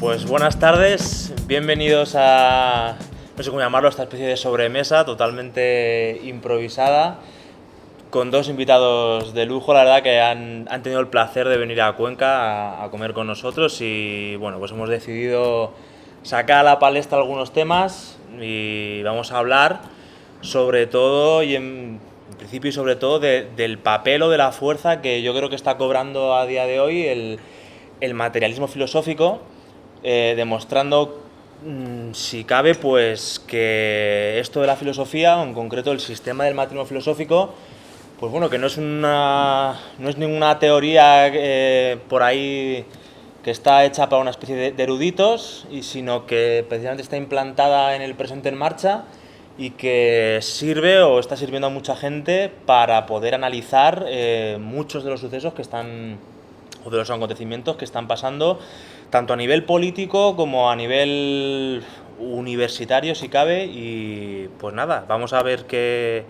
Pues buenas tardes, bienvenidos a, no sé cómo llamarlo, esta especie de sobremesa totalmente improvisada, con dos invitados de lujo, la verdad, que han tenido el placer de venir a Cuenca a comer con nosotros y bueno, pues hemos decidido sacar a la palestra algunos temas y vamos a hablar sobre todo y en principio y sobre todo del papel o de la fuerza que yo creo que está cobrando a día de hoy el materialismo filosófico, demostrando, si cabe, pues que esto de la filosofía, o en concreto el sistema del materialismo filosófico, pues bueno, que no es ninguna teoría por ahí que está hecha para una especie de eruditos, sino que precisamente está implantada en el presente en marcha y que sirve o está sirviendo a mucha gente para poder analizar muchos de los sucesos que están, o de los acontecimientos que están pasando, tanto a nivel político como a nivel universitario, si cabe. Y pues nada, vamos a ver qué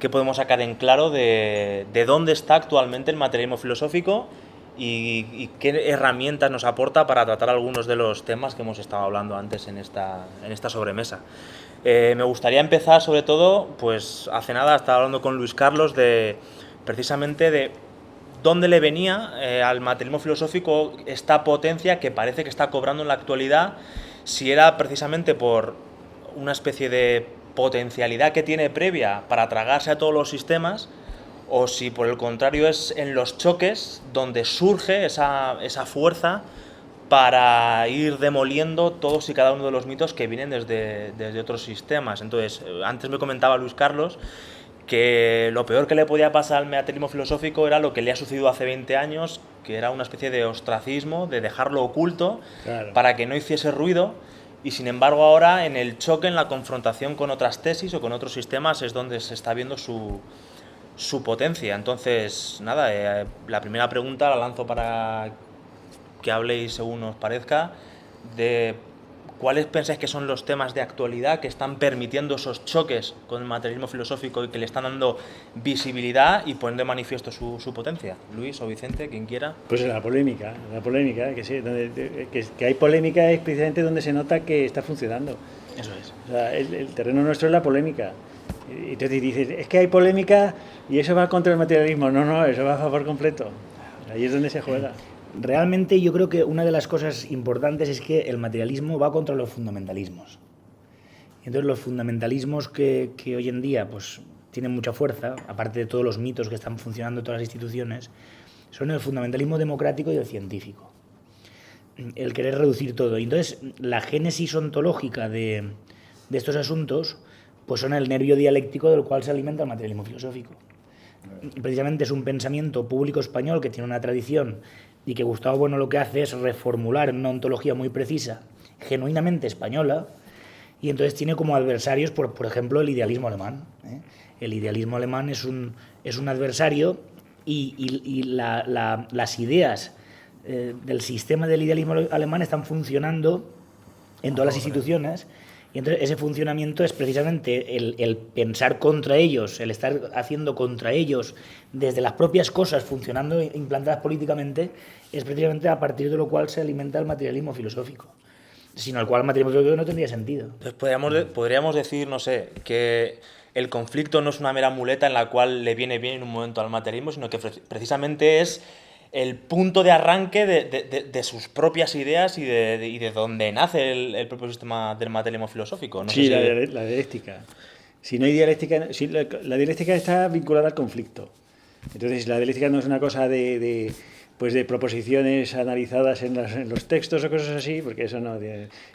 podemos sacar en claro de dónde está actualmente el materialismo filosófico y qué herramientas nos aporta para tratar algunos de los temas que hemos estado hablando antes en esta sobremesa. Me gustaría empezar, sobre todo, pues hace nada estaba hablando con Luis Carlos precisamente de dónde le venía al materialismo filosófico esta potencia que parece que está cobrando en la actualidad, si era precisamente por una especie de potencialidad que tiene previa para tragarse a todos los sistemas, o si por el contrario es en los choques donde surge esa fuerza para ir demoliendo todos y cada uno de los mitos que vienen desde otros sistemas. Entonces, antes me comentaba Luis Carlos que lo peor que le podía pasar al materialismo filosófico era lo que le ha sucedido hace 20 años, que era una especie de ostracismo, de dejarlo oculto, claro, para que no hiciese ruido. Y sin embargo ahora, en el choque, en la confrontación con otras tesis o con otros sistemas, es donde se está viendo su potencia. Entonces, nada, la primera pregunta la lanzo para que habléis, según os parezca, de cuáles pensáis que son los temas de actualidad que están permitiendo esos choques con el materialismo filosófico y que le están dando visibilidad y poniendo de manifiesto su potencia. Luis o Vicente, quien quiera. Pues la polémica, que sí, que hay polémica es precisamente donde se nota que está funcionando. Eso es. O sea, el terreno nuestro es la polémica. Y entonces dices, es que hay polémica y eso va contra el materialismo. No, eso va a favor completo. Ahí es donde se juega. Realmente yo creo que una de las cosas importantes es que el materialismo va contra los fundamentalismos. Entonces los fundamentalismos que hoy en día pues tienen mucha fuerza, aparte de todos los mitos que están funcionando en todas las instituciones, son el fundamentalismo democrático y el científico. El querer reducir todo. Y entonces la génesis ontológica de estos asuntos pues son el nervio dialéctico del cual se alimenta el materialismo filosófico. Precisamente es un pensamiento público español que tiene una tradición y que Gustavo Bueno lo que hace es reformular una ontología muy precisa, genuinamente española, y entonces tiene como adversarios, por ejemplo, el idealismo alemán. El idealismo alemán es un adversario y las ideas del sistema del idealismo alemán están funcionando en todas las instituciones. Y entonces ese funcionamiento es precisamente el pensar contra ellos, el estar haciendo contra ellos desde las propias cosas funcionando implantadas políticamente, es precisamente a partir de lo cual se alimenta el materialismo filosófico. Sino el cual el materialismo filosófico no tendría sentido. Entonces podríamos decir, no sé, que el conflicto no es una mera muleta en la cual le viene bien en un momento al materialismo, sino que precisamente es el punto de arranque de sus propias ideas y de donde nace el propio sistema del materialismo filosófico. No sí, sé la dialéctica. Si no hay dialéctica, la dialéctica está vinculada al conflicto. Entonces la dialéctica no es una cosa de proposiciones analizadas en los textos o cosas así, porque eso no.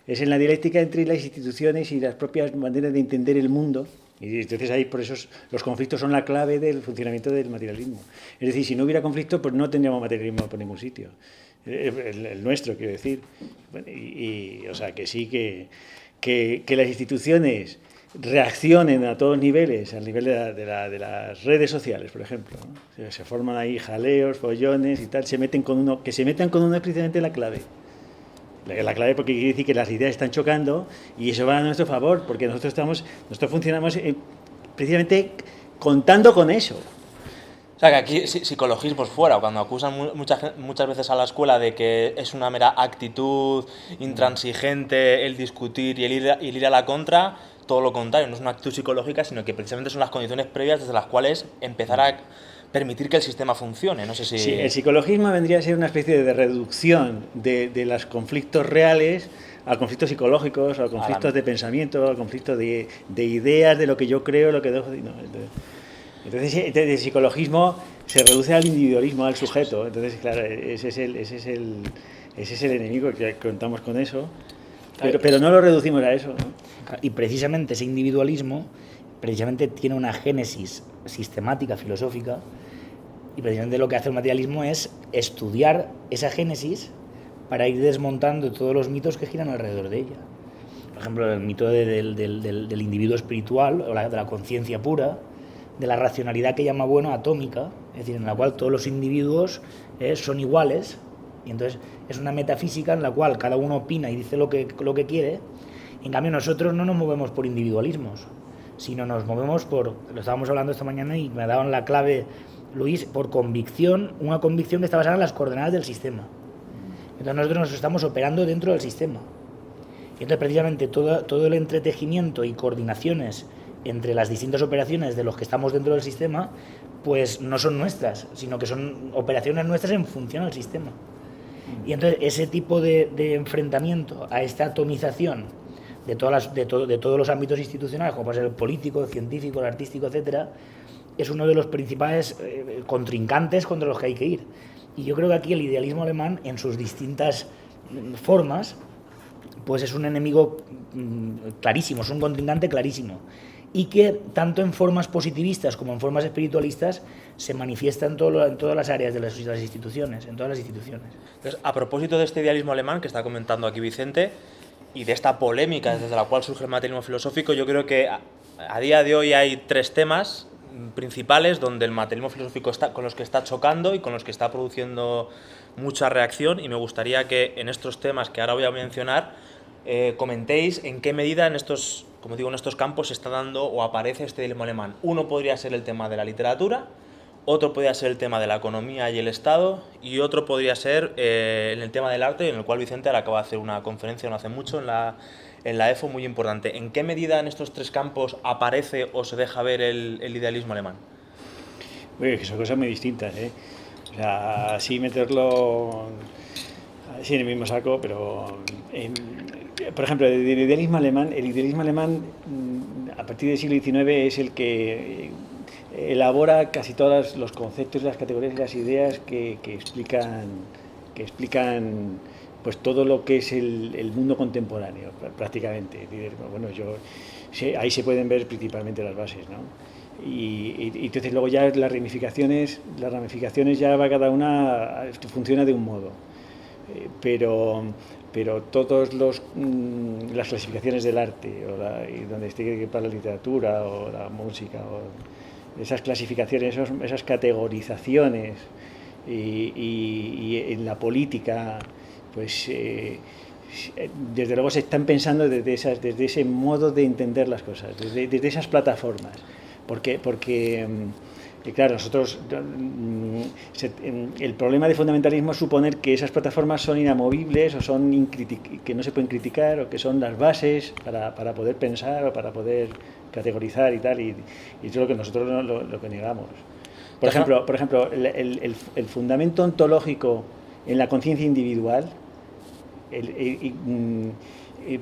Es en la dialéctica entre las instituciones y las propias maneras de entender el mundo. Y entonces ahí, por eso los conflictos son la clave del funcionamiento del materialismo. Es decir, si no hubiera conflicto, pues no tendríamos materialismo por ningún sitio. El nuestro, quiero decir. O sea, que sí que las instituciones reaccionen a todos niveles, al nivel de las redes sociales, por ejemplo, ¿no? Se forman ahí jaleos, follones y tal, que se metan con uno es precisamente la clave. La clave, porque quiere decir que las ideas están chocando y eso va a nuestro favor, porque nosotros funcionamos precisamente contando con eso. O sea, que aquí psicologismos fuera, cuando acusan muchas veces a la escuela de que es una mera actitud intransigente el discutir y el ir a la contra, todo lo contrario, no es una actitud psicológica, sino que precisamente son las condiciones previas desde las cuales empezar a permitir que el sistema funcione. No sé si... Sí, el psicologismo vendría a ser una especie de reducción de los conflictos reales a conflictos psicológicos, a conflictos de pensamiento, a conflictos de ideas, de lo que yo creo, lo que dejo... No, entonces el psicologismo se reduce al individualismo, al sujeto. Entonces, claro, ese es el enemigo, que contamos con eso. Pero no lo reducimos a eso, ¿no? Y precisamente ese individualismo precisamente tiene una génesis sistemática, filosófica, y precisamente lo que hace el materialismo es estudiar esa génesis para ir desmontando todos los mitos que giran alrededor de ella. Por ejemplo, el mito del individuo espiritual, o de la conciencia pura, de la racionalidad que llama bueno atómica, es decir, en la cual todos los individuos son iguales, y entonces es una metafísica en la cual cada uno opina y dice lo que quiere. En cambio, nosotros no nos movemos por individualismos, sino nos movemos por, lo estábamos hablando esta mañana y me daban la clave, Luis, por convicción, una convicción que está basada en las coordenadas del sistema. Entonces nosotros nos estamos operando dentro del sistema. Y entonces precisamente todo el entretejimiento y coordinaciones entre las distintas operaciones de los que estamos dentro del sistema, pues no son nuestras, sino que son operaciones nuestras en función al sistema. Y entonces ese tipo de enfrentamiento a esta atomización de todos los ámbitos institucionales, como puede ser el político, el científico, el artístico, etcétera, es uno de los principales contrincantes contra los que hay que ir. Y yo creo que aquí el idealismo alemán, en sus distintas formas, pues es un enemigo clarísimo, es un contrincante clarísimo. Y que tanto en formas positivistas como en formas espiritualistas se manifiesta en todas las áreas de las instituciones, en todas las instituciones. Entonces, a propósito de este idealismo alemán que está comentando aquí Vicente, y de esta polémica desde la cual surge el materialismo filosófico, yo creo que a día de hoy hay tres temas principales donde el materialismo filosófico está, con los que está chocando y con los que está produciendo mucha reacción, y me gustaría que en estos temas que ahora voy a mencionar comentéis en qué medida en estos, como digo, en estos campos se está dando o aparece este dilema alemán. Uno podría ser el tema de la literatura, otro podría ser el tema de la economía y el Estado, y otro podría ser en el tema del arte, en el cual Vicente ahora acaba de hacer una conferencia no hace mucho en la EFO muy importante. ¿En qué medida en estos tres campos aparece o se deja ver el idealismo alemán? Bueno, que son cosas muy distintas, ¿eh? O sea, así meterlo así en el mismo saco, pero por ejemplo, el idealismo alemán a partir del siglo XIX es el que elabora casi todos los conceptos, las categorías y las ideas que explican pues todo lo que es el mundo contemporáneo, prácticamente. Bueno, ahí se pueden ver principalmente las bases, ¿no? Y entonces luego ya las ramificaciones ya va cada una, funciona de un modo. Pero todos las clasificaciones del arte, y donde esté para la literatura o la música, o esas clasificaciones, esas categorizaciones, y en la política, pues desde luego se están pensando desde ese modo de entender las cosas, desde esas plataformas, porque claro, nosotros el problema de fundamentalismo es suponer que esas plataformas son inamovibles o son que no se pueden criticar, o que son las bases para poder pensar o para poder categorizar y tal, y eso es lo que nosotros lo que negamos. Por ejemplo, el fundamento ontológico en la conciencia individual,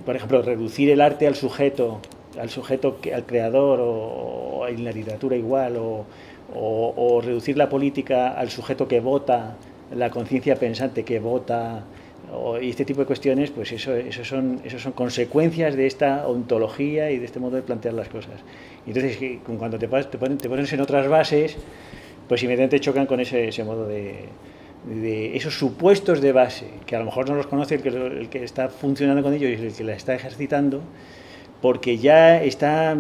por ejemplo, reducir el arte al sujeto, al creador, o en la literatura igual, o reducir la política al sujeto que vota, la conciencia pensante que vota, y este tipo de cuestiones, pues eso son consecuencias de esta ontología y de este modo de plantear las cosas. Y entonces, cuando te pones en otras bases, pues inmediatamente chocan con ese modo de esos supuestos de base, que a lo mejor no los conoce el que está funcionando con ellos y el que la está ejercitando, porque ya está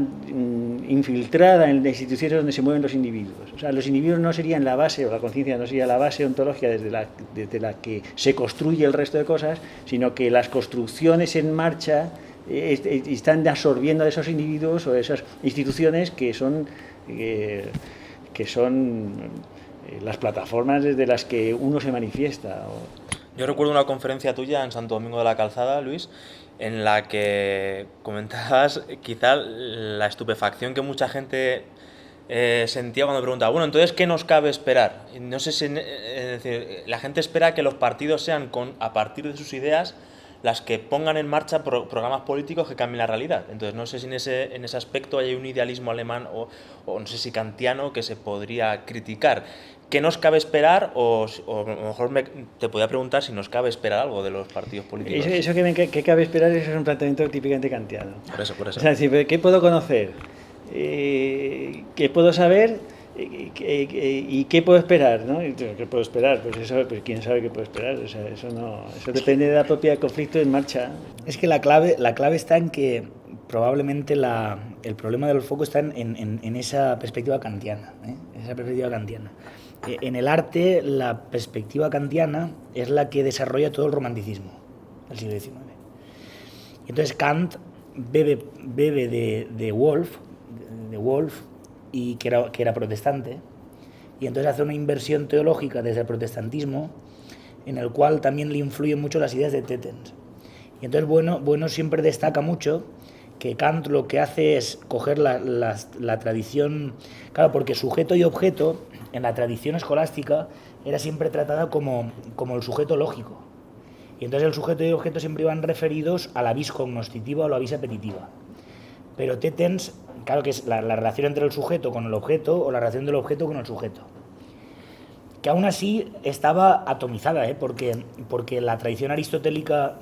infiltrada en las instituciones donde se mueven los individuos. O sea, los individuos no serían la base, o la conciencia no sería la base ontológica desde la que se construye el resto de cosas, sino que las construcciones en marcha están absorbiendo a esos individuos o esas instituciones que son las plataformas desde las que uno se manifiesta. Yo recuerdo una conferencia tuya en Santo Domingo de la Calzada, Luis, en la que comentabas quizá la estupefacción que mucha gente sentía cuando preguntaba, bueno, entonces, ¿qué nos cabe esperar? Y no sé si, es decir, la gente espera que los partidos sean, a partir de sus ideas, las que pongan en marcha programas políticos que cambien la realidad. Entonces, no sé si en ese aspecto hay un idealismo alemán o no sé si kantiano que se podría criticar. ¿Qué nos cabe esperar? O a lo mejor te podría preguntar si nos cabe esperar algo de los partidos políticos. Eso que cabe esperar, eso es un planteamiento típicamente kantiano. Por eso. O sea, ¿qué puedo conocer? ¿Qué puedo saber? ¿Y qué puedo esperar? ¿No? ¿Qué puedo esperar? Pues eso, pues quién sabe qué puedo esperar. O sea, eso depende de la propia conflicto en marcha. Es que la clave está en que probablemente el problema del foco está en esa perspectiva kantiana. Esa perspectiva kantiana. En el arte, la perspectiva kantiana es la que desarrolla todo el romanticismo del siglo XIX. Y entonces Kant bebe de Wolff, y que era protestante, y entonces hace una inversión teológica desde el protestantismo en el cual también le influyen mucho las ideas de Tetens. Y entonces Bueno siempre destaca mucho que Kant lo que hace es coger la tradición, claro, porque sujeto y objeto en la tradición escolástica era siempre tratada como el sujeto lógico. Y entonces el sujeto y el objeto siempre iban referidos a la vis cognoscitiva o la vis apetitiva. Pero Tetens, claro que es la relación entre el sujeto con el objeto o la relación del objeto con el sujeto. Que aún así estaba atomizada, porque la tradición aristotélica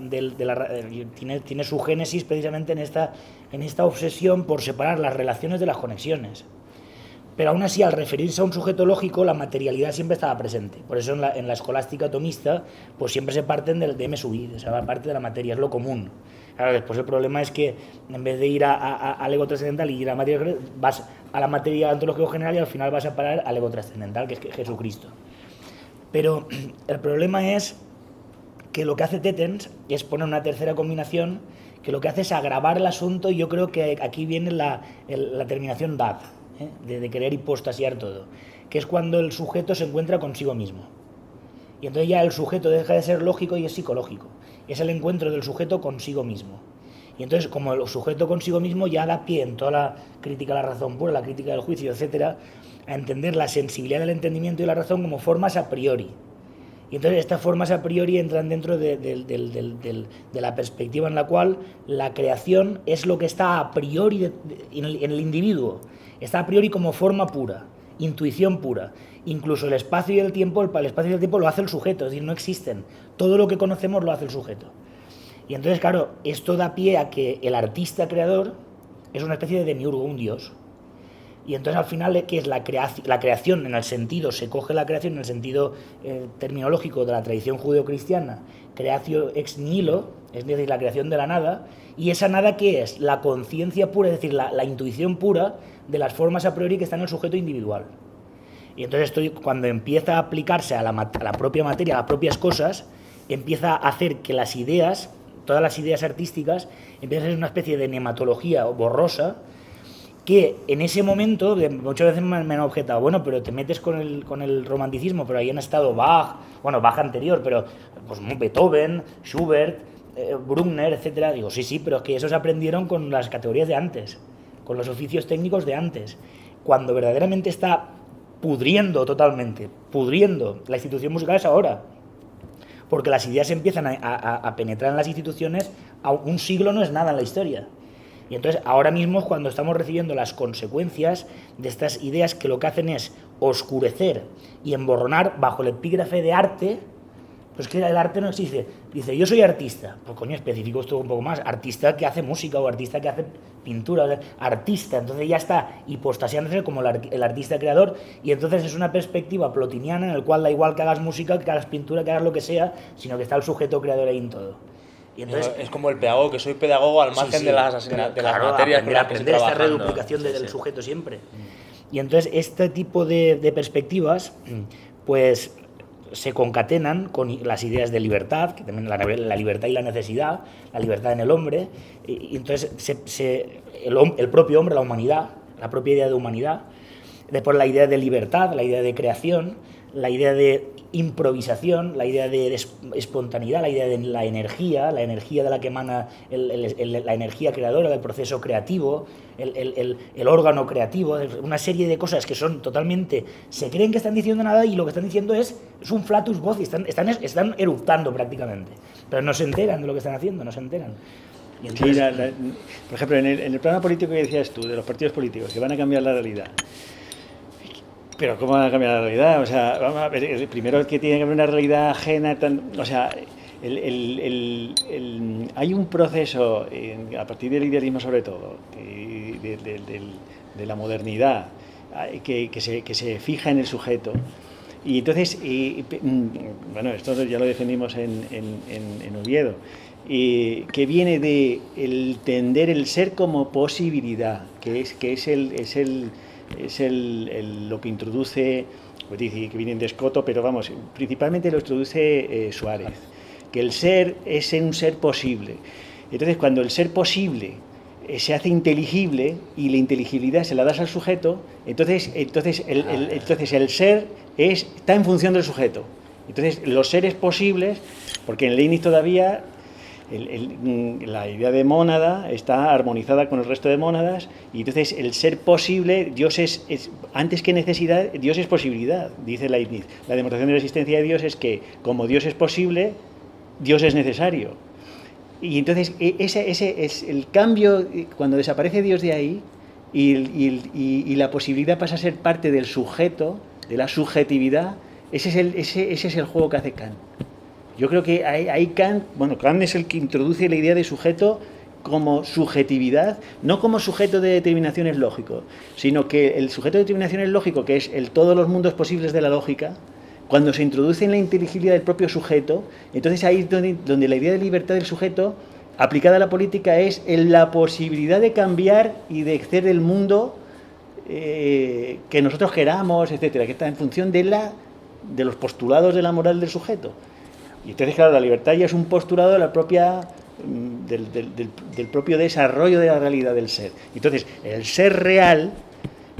tiene su génesis precisamente en esta obsesión por separar las relaciones de las conexiones. Pero aún así, al referirse a un sujeto lógico, la materialidad siempre estaba presente. Por eso en la escolástica atomista pues siempre se parten del M sub I, o sea, parte de la materia, es lo común. Claro, después el problema es que en vez de ir al ego trascendental y ir a la materia, vas a la materia ontológico general y al final vas a parar al ego trascendental, que es Jesucristo. Pero el problema es que lo que hace Tetens es poner una tercera combinación que lo que hace es agravar el asunto, y yo creo que aquí viene la terminación dad, de querer hipostasiar todo, que es cuando el sujeto se encuentra consigo mismo. Y entonces ya el sujeto deja de ser lógico y es psicológico. Es el encuentro del sujeto consigo mismo. Y entonces, como el sujeto consigo mismo ya da pie en toda la crítica a la razón pura, la crítica del juicio, etcétera, a entender la sensibilidad del entendimiento y la razón como formas a priori. Y entonces estas formas a priori entran dentro de la perspectiva en la cual la creación es lo que está a priori en el individuo. Está a priori como forma pura, intuición pura. Incluso el espacio y el tiempo lo hace el sujeto, es decir, no existen. Todo lo que conocemos lo hace el sujeto. Y entonces, claro, esto da pie a que el artista creador es una especie de demiurgo, un dios. Y entonces al final, ¿qué es la creación? En el sentido, se coge la creación en el sentido terminológico de la tradición judeocristiana, creatio ex nihilo, es decir, la creación de la nada. ¿Y esa nada qué es? La conciencia pura, es decir, la intuición pura de las formas a priori que están en el sujeto individual. Y entonces cuando empieza a aplicarse a la propia materia, a las propias cosas, empieza a hacer que las ideas, todas las ideas artísticas, empiezan a ser una especie de nematología borrosa, que en ese momento, muchas veces me han objetado, bueno, pero te metes con el romanticismo, pero ahí han estado Bach anterior, pero pues Beethoven, Schubert, Bruckner, etcétera. Digo, sí, pero es que esos aprendieron con las categorías de antes, con los oficios técnicos de antes. Cuando verdaderamente está pudriendo la institución musical es ahora. Porque las ideas empiezan a penetrar en las instituciones, un siglo no es nada en la historia. Y entonces ahora mismo es cuando estamos recibiendo las consecuencias de estas ideas que lo que hacen es oscurecer y emborronar bajo el epígrafe de arte. Pues que el arte no existe. Dice, yo soy artista. Pues coño, especifico esto un poco más. Artista que hace música o artista que hace pintura. O sea, artista. Entonces ya está hipostasiándose como el artista creador. Y entonces es una perspectiva plotiniana en el cual da igual que hagas música, que hagas pintura, que hagas lo que sea, sino que está el sujeto creador ahí en todo. Y entonces, es como el pedagogo, que soy pedagogo al margen de las materias con las que estoy trabajando. Esta reduplicación del sujeto siempre. Y entonces este tipo de perspectivas, pues se concatenan con las ideas de libertad, que también la libertad y la necesidad, la libertad en el hombre, y entonces el propio hombre, la humanidad, la propia idea de humanidad, después la idea de libertad, la idea de creación, la idea de improvisación, la idea de espontaneidad, la idea de la energía de la que emana la energía creadora del proceso creativo, el órgano creativo, una serie de cosas que son totalmente... Se creen que están diciendo nada y lo que están diciendo es un flatus vocis, están eructando prácticamente, pero no se enteran de lo que están haciendo, no se enteran. Y entonces, sí, por ejemplo, en el plano político que decías tú, de los partidos políticos, que van a cambiar la realidad. Pero ¿cómo van a cambiar la realidad? O sea, vamos a ver, primero que tiene que haber una realidad ajena, o sea, hay un proceso, a partir del idealismo sobre todo, de la modernidad, que se fija en el sujeto. Y entonces, bueno, esto ya lo defendimos en Oviedo, que viene de entender el ser como posibilidad, que es lo que introduce, pues dice que viene de Escoto, pero vamos, principalmente lo introduce Suárez, que el ser es un ser posible. Entonces, cuando el ser posible se hace inteligible y la inteligibilidad se la das al sujeto, entonces el ser está en función del sujeto. Entonces, los seres posibles, porque en Leibniz todavía la idea de mónada está armonizada con el resto de mónadas, y entonces el ser posible, Dios es antes que necesidad, Dios es posibilidad, dice Leibniz. La demostración de la existencia de Dios es que, como Dios es posible, Dios es necesario. Y entonces ese es el cambio, cuando desaparece Dios de ahí y la posibilidad pasa a ser parte del sujeto, de la subjetividad. Ese es el juego que hace Kant. Yo creo que ahí Kant es el que introduce la idea de sujeto como subjetividad, no como sujeto de determinaciones lógicos, sino que el sujeto de determinaciones lógico, que es todos los mundos posibles de la lógica, cuando se introduce en la inteligibilidad del propio sujeto, entonces ahí es donde la idea de libertad del sujeto, aplicada a la política, es en la posibilidad de cambiar y de hacer el mundo que nosotros queramos, etcétera, que está en función de los postulados de la moral del sujeto. Y entonces, claro, la libertad ya es un postulado de la propia, del propio desarrollo de la realidad del ser. Entonces, el ser real,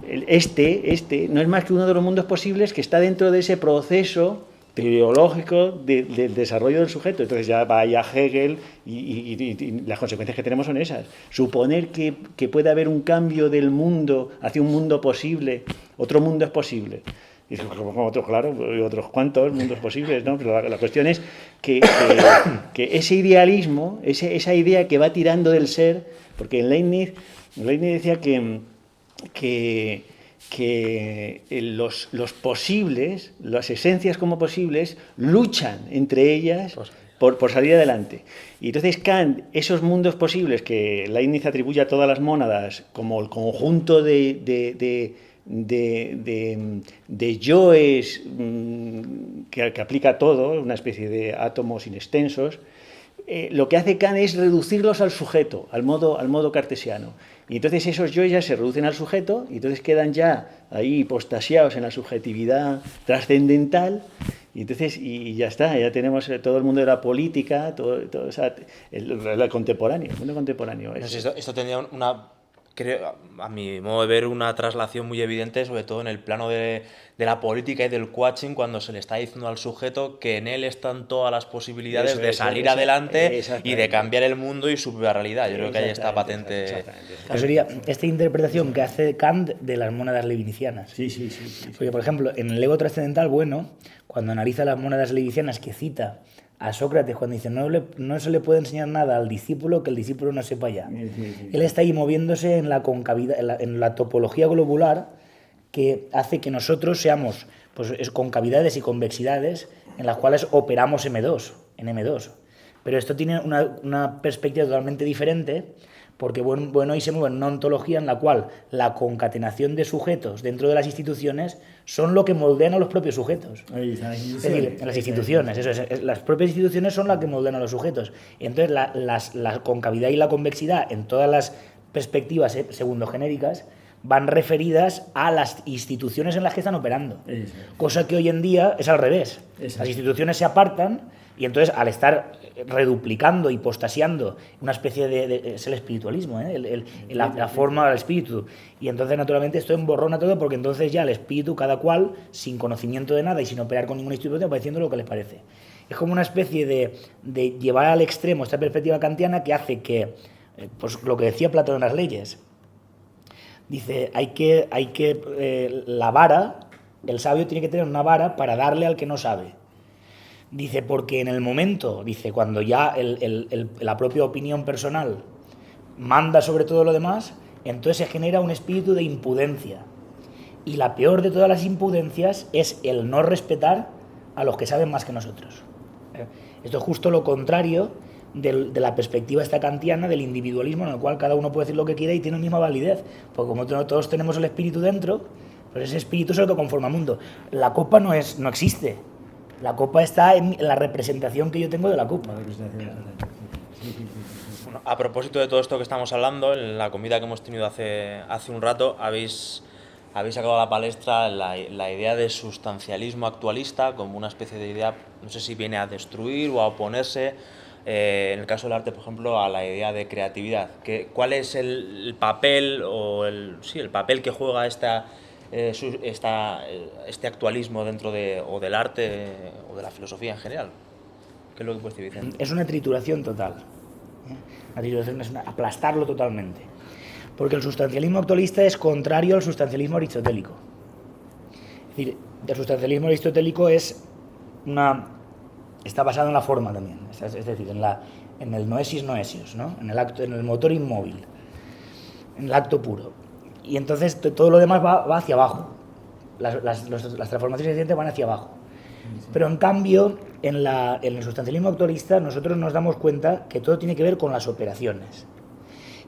no es más que uno de los mundos posibles que está dentro de ese proceso teleológico del desarrollo del sujeto. Entonces ya vaya Hegel y las consecuencias que tenemos son esas. Suponer que puede haber un cambio del mundo hacia un mundo posible, otro mundo es posible. Y como otros, claro, otros cuantos mundos posibles, ¿no? Pero la cuestión es que ese idealismo, esa idea que va tirando del ser, porque en Leibniz decía que los posibles, las esencias como posibles, luchan entre ellas por salir adelante. Y entonces Kant, esos mundos posibles que Leibniz atribuye a todas las mónadas como el conjunto de yoes que aplica a todo, una especie de átomos inextensos, lo que hace Kant es reducirlos al sujeto, al modo cartesiano. Y entonces esos yoes ya se reducen al sujeto y entonces quedan ya ahí hipostasiados en la subjetividad trascendental. Y entonces ya está, ya tenemos todo el mundo de la política, o sea, el contemporáneo, el mundo contemporáneo. Esto tendría creo, a mi modo de ver, una traslación muy evidente, sobre todo en el plano de la política y del coaching, cuando se le está diciendo al sujeto que en él están todas las posibilidades de salir adelante y de cambiar el mundo y su propia realidad. Yo creo que ahí está patente. Eso sería esta interpretación que hace Kant de las mónadas leibnizianas. Sí. Porque, por ejemplo, en el ego trascendental, cuando analiza las mónadas leibnizianas que cita a Sócrates cuando dice no se le puede enseñar nada al discípulo que el discípulo no sepa ya. Sí. Él está ahí moviéndose en la concavidad, en la topología globular que hace que nosotros seamos concavidades y convexidades en las cuales operamos en M2. Pero esto tiene una perspectiva totalmente diferente, porque hoy se mueve en una ontología en la cual la concatenación de sujetos dentro de las instituciones son lo que moldean a los propios sujetos. Es decir, las instituciones, las propias instituciones son las que moldean a los sujetos. Y entonces la concavidad y la convexidad en todas las perspectivas segundogenéricas van referidas a las instituciones en las que están operando. Cosa que hoy en día es al revés. Las instituciones se apartan Y entonces, al estar reduplicando, hipostasiando una especie es el espiritualismo, la forma del espíritu. Y entonces, naturalmente, esto emborrona todo, porque entonces ya el espíritu, cada cual, sin conocimiento de nada y sin operar con ninguna institución, va diciendo lo que les parece. Es como una especie de llevar al extremo esta perspectiva kantiana que hace que, pues lo que decía Platón en las leyes, dice, la vara, el sabio tiene que tener una vara para darle al que no sabe. Dice, porque en el momento, dice, cuando ya la propia opinión personal manda sobre todo lo demás, entonces se genera un espíritu de impudencia. Y la peor de todas las impudencias es el no respetar a los que saben más que nosotros. Esto es justo lo contrario de la perspectiva esta kantiana del individualismo, en el cual cada uno puede decir lo que quiera y tiene la misma validez. Porque como todos tenemos el espíritu dentro, pues ese espíritu es el que conforma el mundo. La copa no existe. La copa está en la representación que yo tengo de la copa. Bueno, a propósito de todo esto que estamos hablando, en la comida que hemos tenido hace un rato, habéis sacado a la palestra la idea de sustancialismo actualista como una especie de idea, no sé si viene a destruir o a oponerse, en el caso del arte, por ejemplo, a la idea de creatividad. ¿Cuál es el papel el papel que juega este actualismo dentro del arte o de la filosofía en general? ¿Qué es lo que puedes decir, Vicente? Es una trituración total. La trituración es aplastarlo totalmente. Porque el sustancialismo actualista es contrario al sustancialismo aristotélico. Es decir, el sustancialismo aristotélico está basado en la forma también. Es decir, en el noesis noesios, ¿no? En el motor inmóvil, en el acto puro. Y entonces todo lo demás va hacia abajo. Las transformaciones evidentes van hacia abajo. Pero en cambio, en el sustancialismo actualista, nosotros nos damos cuenta que todo tiene que ver con las operaciones.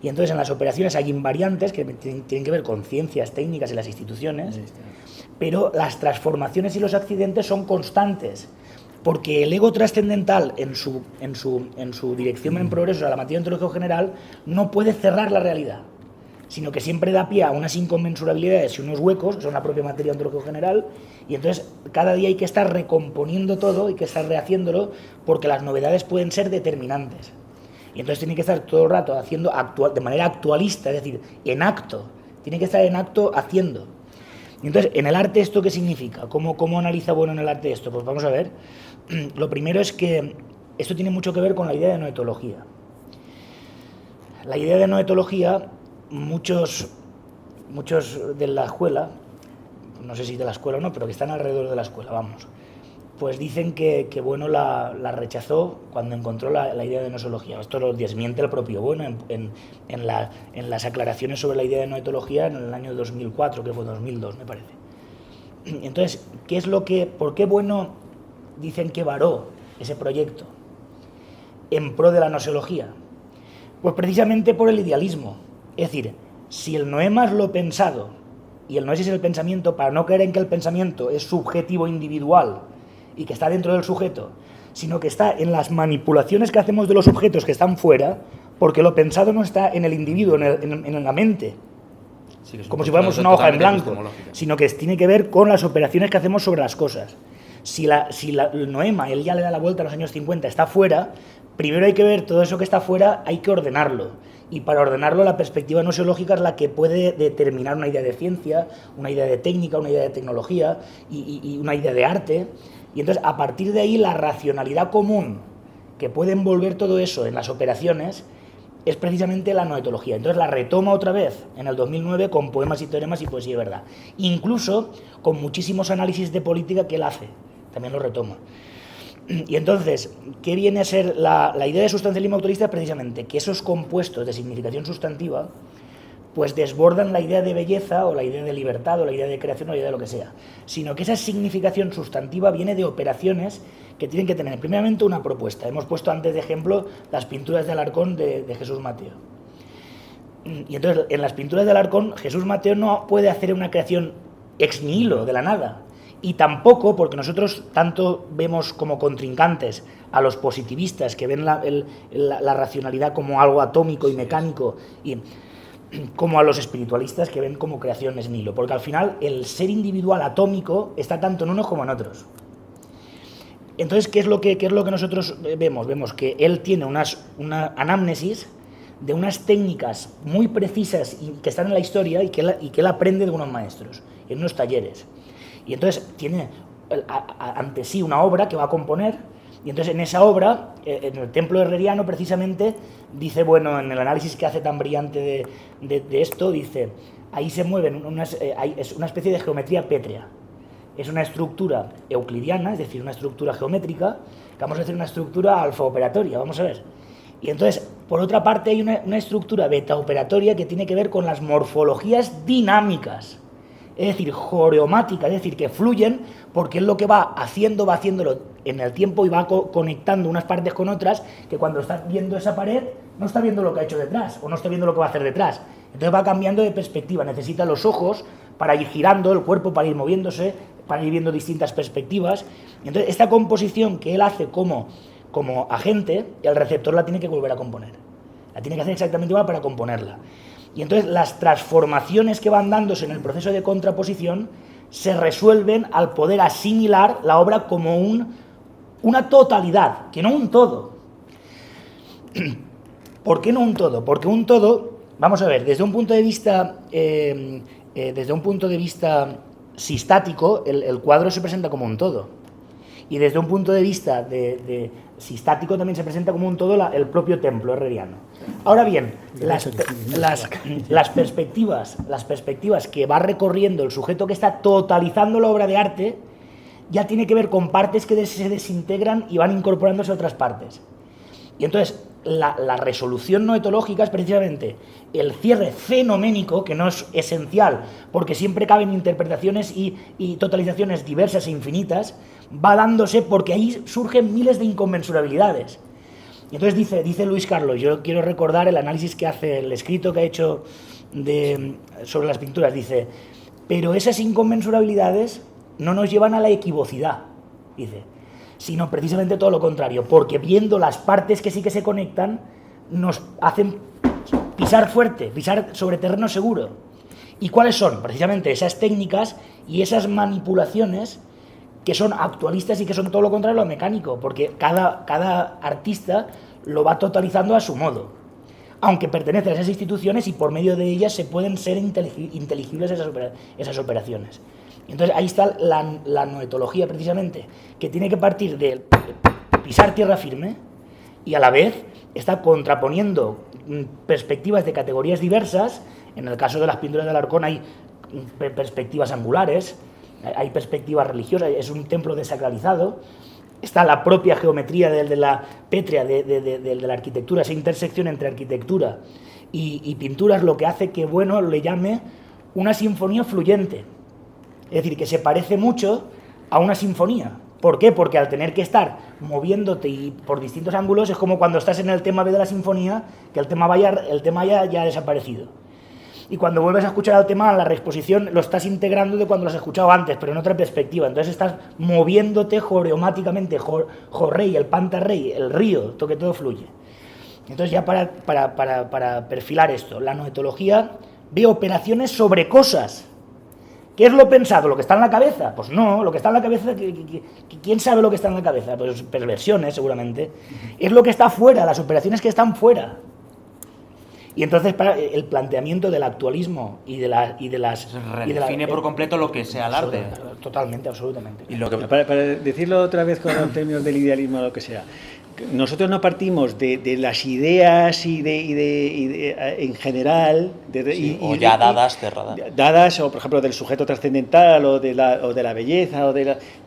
Y entonces en las operaciones hay invariantes que tienen que ver con ciencias, técnicas y las instituciones, pero las transformaciones y los accidentes son constantes. Porque el ego trascendental en su dirección en progreso a la materia ontológica general no puede cerrar la realidad, sino que siempre da pie a unas inconmensurabilidades y unos huecos, que son la propia materia ontológica general, y entonces cada día hay que estar recomponiendo todo, hay que estar rehaciéndolo, porque las novedades pueden ser determinantes. Y entonces tiene que estar todo el rato haciendo de manera actualista, es decir, en acto, tiene que estar en acto haciendo. Y entonces, en el arte, ¿esto qué significa? ¿Cómo analiza Bueno en el arte esto? Pues vamos a ver. Lo primero es que esto tiene mucho que ver con la idea de noetología. La idea de noetología, muchos de la escuela, no sé si de la escuela o no, pero que están alrededor de la escuela, vamos, pues dicen que Bueno la rechazó cuando encontró la idea de noesología. Esto lo desmiente el propio Bueno en las aclaraciones sobre la idea de noetología en el año 2004, que fue 2002, me parece. Entonces, ¿por qué Bueno dicen que varó ese proyecto en pro de la noesología? Pues precisamente por el idealismo. Es decir, si el noema es lo pensado y el noesis es el pensamiento, para no creer en que el pensamiento es subjetivo individual y que está dentro del sujeto, sino que está en las manipulaciones que hacemos de los objetos que están fuera, porque lo pensado no está en el individuo, en la mente, sí, como si fuéramos una hoja en blanco, sino que tiene que ver con las operaciones que hacemos sobre las cosas. Si el noema, él ya le da la vuelta a los años 50, está fuera, primero hay que ver todo eso que está fuera, hay que ordenarlo. Y para ordenarlo, la perspectiva noesológica es la que puede determinar una idea de ciencia, una idea de técnica, una idea de tecnología y una idea de arte. Y entonces, a partir de ahí, la racionalidad común que puede envolver todo eso en las operaciones es precisamente la noetología. Entonces la retoma otra vez en el 2009 con Poemas y teoremas y Poesía y verdad. Incluso con muchísimos análisis de política que él hace. También lo retoma. Y entonces, ¿qué viene a ser la idea de sustancialismo autorista? Precisamente que esos compuestos de significación sustantiva pues desbordan la idea de belleza o la idea de libertad o la idea de creación o la idea de lo que sea, sino que esa significación sustantiva viene de operaciones que tienen que tener primeramente una propuesta. Hemos puesto antes de ejemplo las pinturas de Alarcón de Jesús Mateo. Y entonces en las pinturas de Alarcón Jesús Mateo no puede hacer una creación ex nihilo, de la nada. Y tampoco, porque nosotros tanto vemos como contrincantes a los positivistas que ven la racionalidad como algo atómico y mecánico, y como a los espiritualistas que ven como creaciones nihilo, porque al final el ser individual atómico está tanto en unos como en otros. Entonces, ¿qué es lo que nosotros vemos? Vemos que él tiene una anamnesis de unas técnicas muy precisas y que están en la historia y que él aprende de unos maestros, en unos talleres. Y entonces tiene ante sí una obra que va a componer, y entonces en esa obra, en el templo herreriano precisamente, dice, bueno, en el análisis que hace tan brillante de esto, dice, ahí se mueven es una especie de geometría pétrea. Es una estructura euclidiana, es decir, una estructura geométrica, que vamos a decir una estructura alfa-operatoria, vamos a ver. Y entonces, por otra parte, hay una estructura beta-operatoria que tiene que ver con las morfologías dinámicas, es decir, joreomáticas, es decir, que fluyen porque él lo que va haciéndolo en el tiempo y va conectando unas partes con otras, que cuando estás viendo esa pared, no está viendo lo que ha hecho detrás, o no está viendo lo que va a hacer detrás. Entonces va cambiando de perspectiva, necesita los ojos para ir girando, el cuerpo para ir moviéndose, para ir viendo distintas perspectivas. Entonces, esta composición que él hace como agente, el receptor la tiene que volver a componer. La tiene que hacer exactamente igual para componerla. Y entonces las transformaciones que van dándose en el proceso de contraposición se resuelven al poder asimilar la obra como una totalidad, que no un todo. ¿Por qué no un todo? Porque un todo, vamos a ver, desde un punto de vista sistático, el cuadro se presenta como un todo. Y desde un punto de vista de sistático también se presenta como un todo el propio templo herreriano. Ahora bien, las perspectivas que va recorriendo el sujeto que está totalizando la obra de arte ya tiene que ver con partes que se desintegran y van incorporándose a otras partes. Y entonces la resolución noetológica es precisamente el cierre fenoménico, que no es esencial, porque siempre caben interpretaciones y totalizaciones diversas e infinitas, va dándose porque ahí surgen miles de inconmensurabilidades. Y entonces dice Luis Carlos, yo quiero recordar el análisis que hace, el escrito que ha hecho sobre las pinturas, dice, pero esas inconmensurabilidades no nos llevan a la equivocidad, dice, sino precisamente todo lo contrario, porque viendo las partes que sí que se conectan, nos hacen pisar fuerte, pisar sobre terreno seguro. ¿Y cuáles son? Precisamente esas técnicas y esas manipulaciones que son actualistas y que son todo lo contrario a lo mecánico, porque cada artista lo va totalizando a su modo, aunque pertenece a esas instituciones y por medio de ellas se pueden ser inteligibles esas operaciones. Entonces ahí está la noetología precisamente, que tiene que partir de pisar tierra firme y a la vez está contraponiendo perspectivas de categorías diversas. En el caso de las pinturas de Alarcón hay perspectivas angulares, hay perspectivas religiosas, es un templo desacralizado, está la propia geometría de la pétrea de la arquitectura, esa intersección entre arquitectura y pinturas, lo que hace que, bueno, le llame una sinfonía fluyente. Es decir, que se parece mucho a una sinfonía. ¿Por qué? Porque al tener que estar moviéndote y por distintos ángulos es como cuando estás en el tema B de la sinfonía, que el tema ya ha desaparecido. Y cuando vuelves a escuchar el tema, la reexposición lo estás integrando de cuando lo has escuchado antes, pero en otra perspectiva. Entonces estás moviéndote joreomáticamente, jorrey, el pantarrey, el río, que todo fluye. Entonces ya para perfilar esto, la noetología ve operaciones sobre cosas. ¿Qué es lo pensado? ¿Lo que está en la cabeza? Pues no, lo que está en la cabeza, ¿quién sabe lo que está en la cabeza? Pues perversiones, seguramente. Es lo que está fuera, las operaciones que están fuera. Y entonces el planteamiento del actualismo y de las... Redefine por completo lo que sea el arte. Totalmente, absolutamente. Y para decirlo otra vez con los términos del idealismo o lo que sea, nosotros no partimos de las ideas en general dadas, cerradas. Dadas, o por ejemplo del sujeto trascendental o de la belleza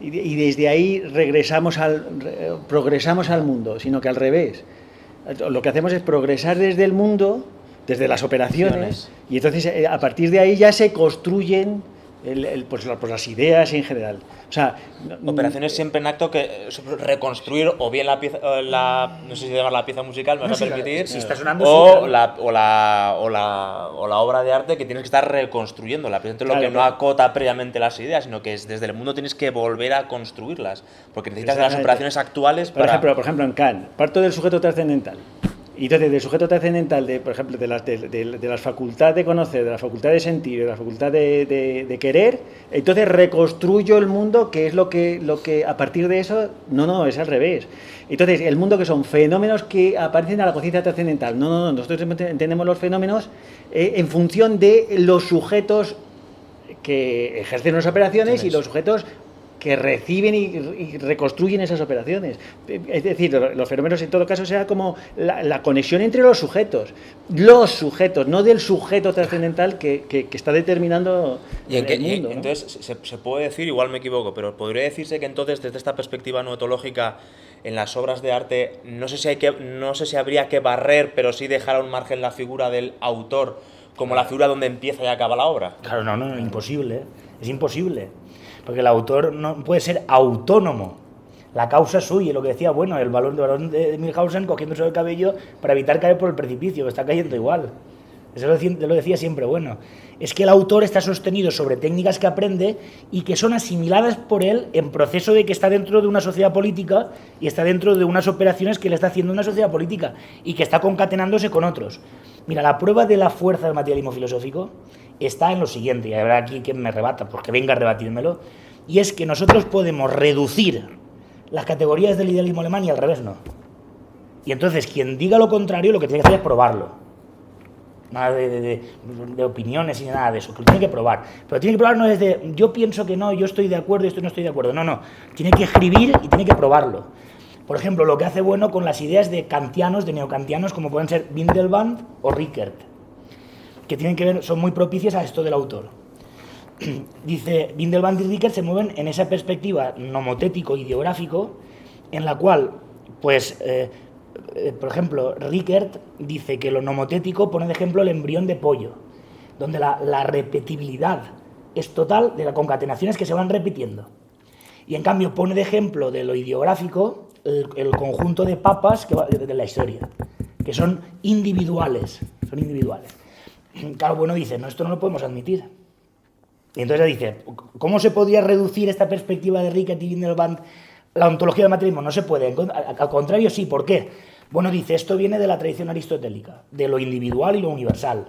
y desde ahí progresamos al mundo, sino que al revés. Lo que hacemos es progresar desde el mundo, desde las operaciones, y entonces a partir de ahí ya se construyen pues las ideas en general. O sea, operaciones siempre en acto que reconstruir o bien la pieza, no sé si llamar la pieza musical, me vas a permitir, si está sonando, o, sí, claro. la obra de arte que tienes que estar reconstruyéndola. Precisamente lo que no acota previamente las ideas, sino que es desde el mundo tienes que volver a construirlas, porque necesitas de las operaciones actuales para... Por ejemplo, en Kant, parto del sujeto trascendental. Y entonces, del sujeto trascendental, por ejemplo, de la facultad de conocer, de la facultad de sentir, de la facultad de querer, entonces reconstruyo el mundo, que es lo que a partir de eso, no, es al revés. Entonces, el mundo que son fenómenos que aparecen a la conciencia trascendental. No, nosotros entendemos los fenómenos en función de los sujetos que ejercen las operaciones y los sujetos que reciben y reconstruyen esas operaciones. Es decir, los fenómenos en todo caso será como la conexión entre los sujetos, no del sujeto trascendental que está determinando el mundo. ¿No? Entonces, se puede decir, igual me equivoco, pero podría decirse que entonces, desde esta perspectiva noetológica, en las obras de arte, no sé si habría que barrer, pero sí dejar a un margen la figura del autor, como la figura donde empieza y acaba la obra. Claro, no, imposible. Es imposible. Porque el autor no puede ser autónomo. La causa es suya, lo que decía, bueno, el balón de Milhausen cogiéndose el cabello para evitar caer por el precipicio, que está cayendo igual. Eso lo decía siempre, bueno. Es que el autor está sostenido sobre técnicas que aprende y que son asimiladas por él en proceso de que está dentro de una sociedad política y está dentro de unas operaciones que le está haciendo una sociedad política y que está concatenándose con otros. Mira, la prueba de la fuerza del materialismo filosófico está en lo siguiente, y habrá aquí quien me rebata, porque venga a rebatírmelo, y es que nosotros podemos reducir las categorías del idealismo alemán y al revés no. Y entonces quien diga lo contrario lo que tiene que hacer es probarlo. Nada de opiniones y nada de eso, que lo tiene que probar. Pero tiene que probar no desde yo pienso que no, yo estoy de acuerdo y esto no estoy de acuerdo. No. Tiene que escribir y tiene que probarlo. Por ejemplo, lo que hace bueno con las ideas de kantianos, de neokantianos, como pueden ser Windelband o Rickert, que tienen que ver, son muy propicias a esto del autor. Dice, Windelband y Rickert se mueven en esa perspectiva nomotético-ideográfico, en la cual, pues, por ejemplo, Rickert dice que lo nomotético pone de ejemplo el embrión de pollo, donde la repetibilidad es total de las concatenaciones que se van repitiendo. Y en cambio pone de ejemplo de lo ideográfico el conjunto de papas de la historia, que son individuales. Claro, bueno, dice, no, esto no lo podemos admitir. Y entonces dice, ¿cómo se podría reducir esta perspectiva de Rickert y Windelband la ontología del materialismo? No se puede, al contrario sí, ¿por qué? Bueno, dice, esto viene de la tradición aristotélica, de lo individual y lo universal.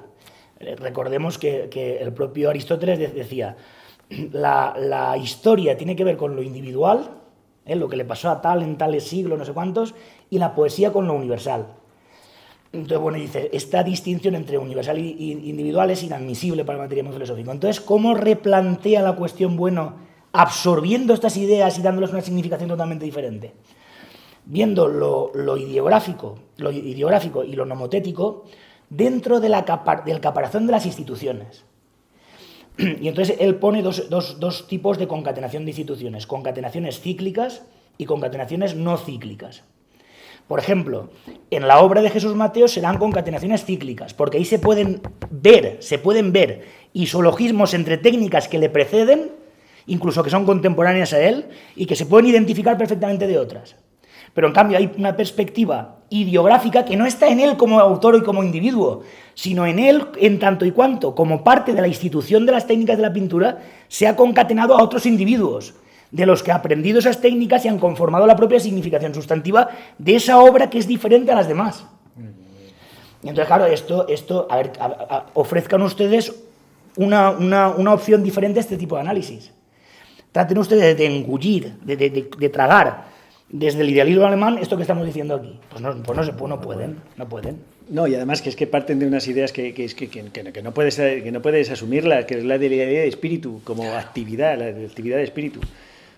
Recordemos que el propio Aristóteles decía, la historia tiene que ver con lo individual, lo que le pasó a tal en tales siglos, no sé cuántos, y la poesía con lo universal. Entonces, bueno, dice, esta distinción entre universal e individual es inadmisible para el materialismo filosófico. Entonces, ¿cómo replantea la cuestión, bueno, absorbiendo estas ideas y dándoles una significación totalmente diferente? Viendo lo ideográfico y lo nomotético dentro del caparazón de las instituciones. Y entonces él pone dos tipos de concatenación de instituciones, concatenaciones cíclicas y concatenaciones no cíclicas. Por ejemplo, en la obra de Jesús Mateo se dan concatenaciones cíclicas, porque ahí se pueden ver isologismos entre técnicas que le preceden, incluso que son contemporáneas a él, y que se pueden identificar perfectamente de otras. Pero en cambio hay una perspectiva ideográfica que no está en él como autor y como individuo, sino en él en tanto y cuanto, como parte de la institución de las técnicas de la pintura, se ha concatenado a otros individuos, de los que ha aprendido esas técnicas y han conformado la propia significación sustantiva de esa obra que es diferente a las demás. Y entonces, claro, esto ofrezcan ustedes una opción diferente a este tipo de análisis. Traten ustedes de engullir, de tragar desde el idealismo alemán esto que estamos diciendo aquí. Pues no pueden. No, y además que es que parten de unas ideas que no puedes asumirlas, que es la de la idea de espíritu como actividad, la de actividad de espíritu.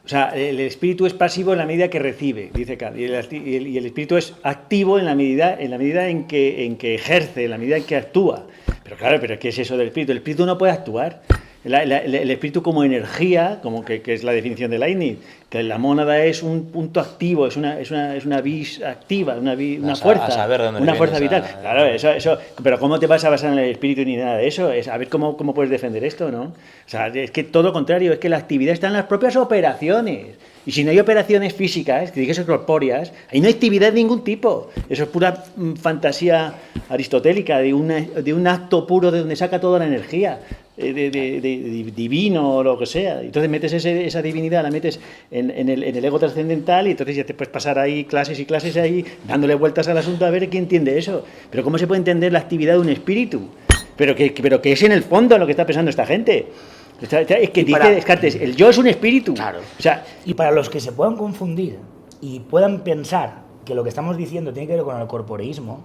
O sea, el espíritu es pasivo en la medida que recibe, dice Kant, y el espíritu es activo en la medida en que ejerce, en la medida en que actúa. Pero claro, ¿qué es eso del espíritu? El espíritu no puede actuar. El espíritu como energía, como que es la definición de Leibniz, que la mónada es un punto activo, es una vis activa, una fuerza, una fuerza vital. Claro, eso, pero ¿cómo te vas a basar en el espíritu ni nada de eso? Es a ver cómo puedes defender esto, ¿no? O sea, es que todo lo contrario, es que la actividad está en las propias operaciones. Y si no hay operaciones físicas, que dices corpóreas, ahí no hay actividad de ningún tipo. Eso es pura fantasía aristotélica, de un acto puro de donde saca toda la energía. divino o lo que sea. Entonces metes esa divinidad, la metes en el ego trascendental y entonces ya te puedes pasar ahí clases y clases ahí dándole vueltas al asunto a ver quién entiende eso. Pero ¿cómo se puede entender la actividad de un espíritu? Pero que es en el fondo lo que está pensando esta gente. Es que dice Descartes, el yo es un espíritu. Claro. O sea, y para los que se puedan confundir y puedan pensar que lo que estamos diciendo tiene que ver con el corporeísmo,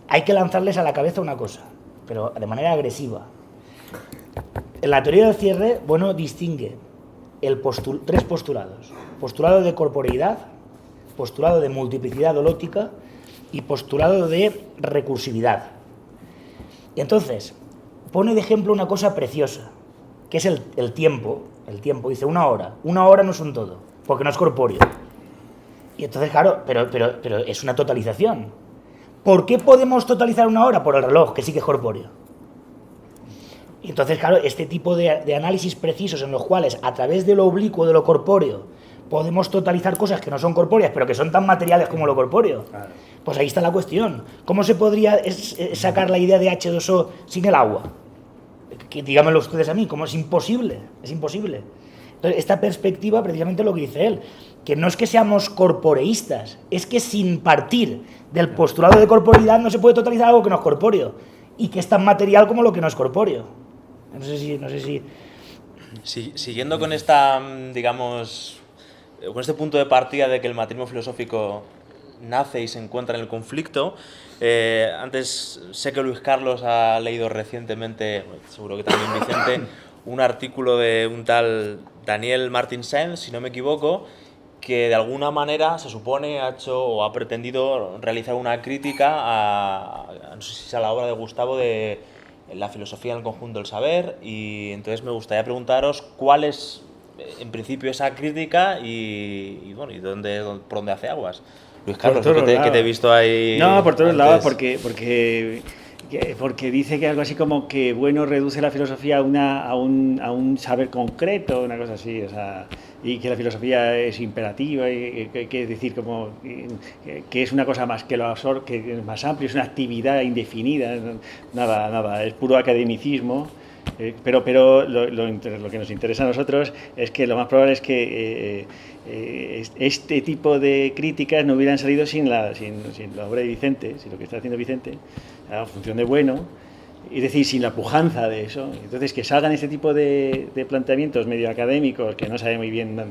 hay que lanzarles a la cabeza una cosa, pero de manera agresiva. En la teoría del cierre, bueno, distingue tres postulados. Postulado de corporeidad, postulado de multiplicidad holótica y postulado de recursividad. Y entonces, pone de ejemplo una cosa preciosa, que es el tiempo. El tiempo, dice 1 hora. 1 hora no es un todo, porque no es corpóreo. Y entonces, claro, pero es una totalización. ¿Por qué podemos totalizar 1 hora? Por el reloj, que sí que es corpóreo. Y entonces, claro, este tipo de análisis precisos en los cuales, a través de lo oblicuo, de lo corpóreo, podemos totalizar cosas que no son corpóreas, pero que son tan materiales como lo corpóreo. Claro. Pues ahí está la cuestión. ¿Cómo se podría sacar la idea de H2O sin el agua? Díganmelo ustedes a mí, ¿cómo es imposible? Es imposible. Entonces, esta perspectiva, precisamente lo que dice él, que no es que seamos corporeístas, es que sin partir del postulado de corporeidad no se puede totalizar algo que no es corpóreo y que es tan material como lo que no es corpóreo. No sé si... Sí, siguiendo con esta, digamos, con este punto de partida de que el materialismo filosófico nace y se encuentra en el conflicto, antes sé que Luis Carlos ha leído recientemente, seguro que también Vicente, un artículo de un tal Daniel Martin Sainz, si no me equivoco, que de alguna manera se supone ha hecho o ha pretendido realizar una crítica no sé si es a la obra de Gustavo de la filosofía en el conjunto del saber, y entonces me gustaría preguntaros cuál es en principio esa crítica y bueno, y por dónde hace aguas. Luis Carlos, que te he visto ahí. No, por todos lados, porque dice que algo así como que bueno reduce la filosofía a un saber concreto, una cosa así, o sea, y que la filosofía es imperativa, y que es decir, como que es una cosa más que que es más amplio, es una actividad indefinida, nada, es puro academicismo. Pero lo que nos interesa a nosotros es que lo más probable es que este tipo de críticas no hubieran salido sin la obra de Vicente, sin lo que está haciendo Vicente, a función de bueno, es decir, sin la pujanza de eso. Entonces, que salgan este tipo de planteamientos medio académicos, que no sabe muy bien lo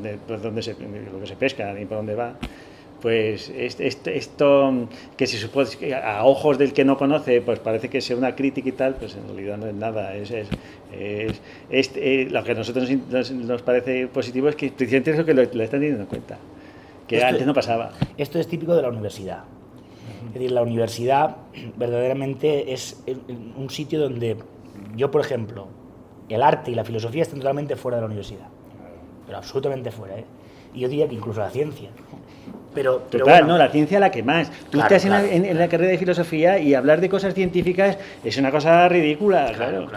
que se pesca ni por dónde va, pues esto que se supone que a ojos del que no conoce pues parece que sea una crítica y tal, pues en realidad no es nada. Lo que a nosotros nos parece positivo es que precisamente es lo que lo están teniendo en cuenta, que antes no pasaba. Esto es típico de la universidad. Es decir, la universidad verdaderamente es un sitio donde yo, por ejemplo, el arte y la filosofía están totalmente fuera de la universidad, pero absolutamente fuera, y yo diría que incluso la ciencia. Pero total, bueno, no, la ciencia la que más. Tú estás en la carrera de filosofía y hablar de cosas científicas es una cosa ridícula, claro. No.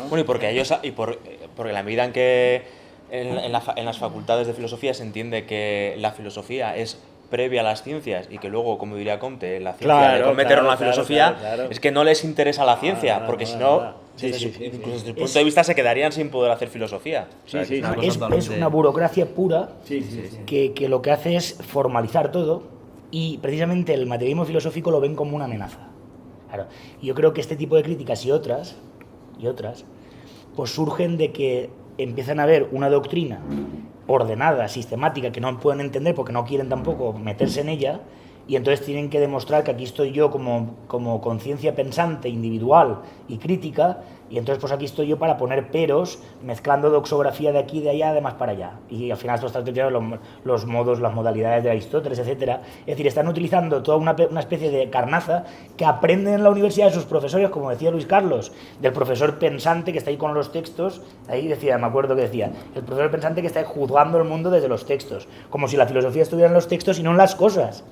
Bueno, y porque ellos porque la medida en que en las facultades de filosofía se entiende que la filosofía es previa a las ciencias y que luego, como diría Comte, la ciencia le meter en la filosofía, es que no les interesa la ciencia, porque si no, desde el punto de vista se quedarían sin poder hacer filosofía. Es una burocracia pura que lo que hace es formalizar todo, y precisamente el materialismo filosófico lo ven como una amenaza. Claro. Y yo creo que este tipo de críticas y otras, pues surgen de que empiezan a haber una doctrina ordenada, sistemática, que no pueden entender porque no quieren tampoco meterse en ella, y entonces tienen que demostrar que aquí estoy yo como conciencia pensante, individual y crítica, y entonces pues aquí estoy yo para poner peros, mezclando doxografía de aquí y de allá, de más para allá, y al final esto está utilizando los modos, las modalidades de Aristóteles, etcétera. Es decir, están utilizando toda una especie de carnaza que aprenden en la universidad de sus profesores, como decía Luis Carlos, del profesor pensante que está ahí con los textos. Ahí decía, me acuerdo que decía, el profesor pensante que está juzgando el mundo desde los textos, como si la filosofía estuviera en los textos y no en las cosas,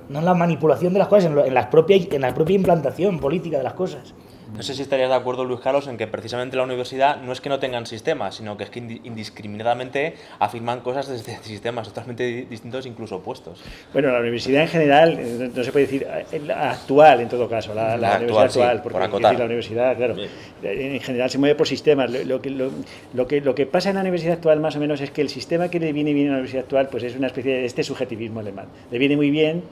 no en la manipulación de las cosas, en la propia implantación política de las cosas. No sé si estarías de acuerdo, Luis Carlos, en que precisamente la universidad no es que no tengan sistemas, sino que es que indiscriminadamente afirman cosas desde sistemas totalmente distintos, incluso opuestos. Bueno, la universidad en general, no se puede decir actual en todo caso, la universidad actual, sí, porque por acotar. la universidad, claro, en general se mueve por sistemas. Lo que pasa en la universidad actual más o menos es que el sistema que le viene bien a la universidad actual pues es una especie de este subjetivismo alemán. Le viene muy bien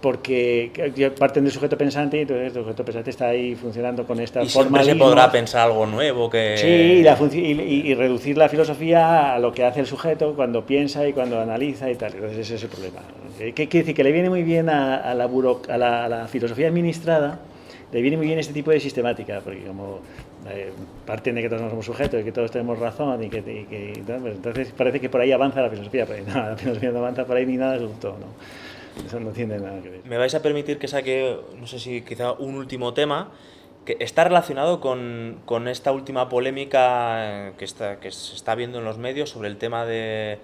porque parten del sujeto pensante y entonces el sujeto pensante está ahí funcionando con esta forma. Y siempre se podrá pensar algo nuevo que... Sí, y reducir la filosofía a lo que hace el sujeto cuando piensa y cuando analiza y tal. Entonces ese es el problema. ¿Qué quiere decir? Que le viene muy bien a la filosofía administrada, le viene muy bien este tipo de sistemática, porque como parten de que todos somos sujetos y que todos tenemos razón y que entonces parece que por ahí avanza la filosofía, pero no, la filosofía no avanza por ahí ni nada absoluto, ¿no? Eso no tiene nada que ver. Me vais a permitir que saque, no sé si quizá un último tema, que está relacionado con esta última polémica que se está viendo en los medios sobre el tema del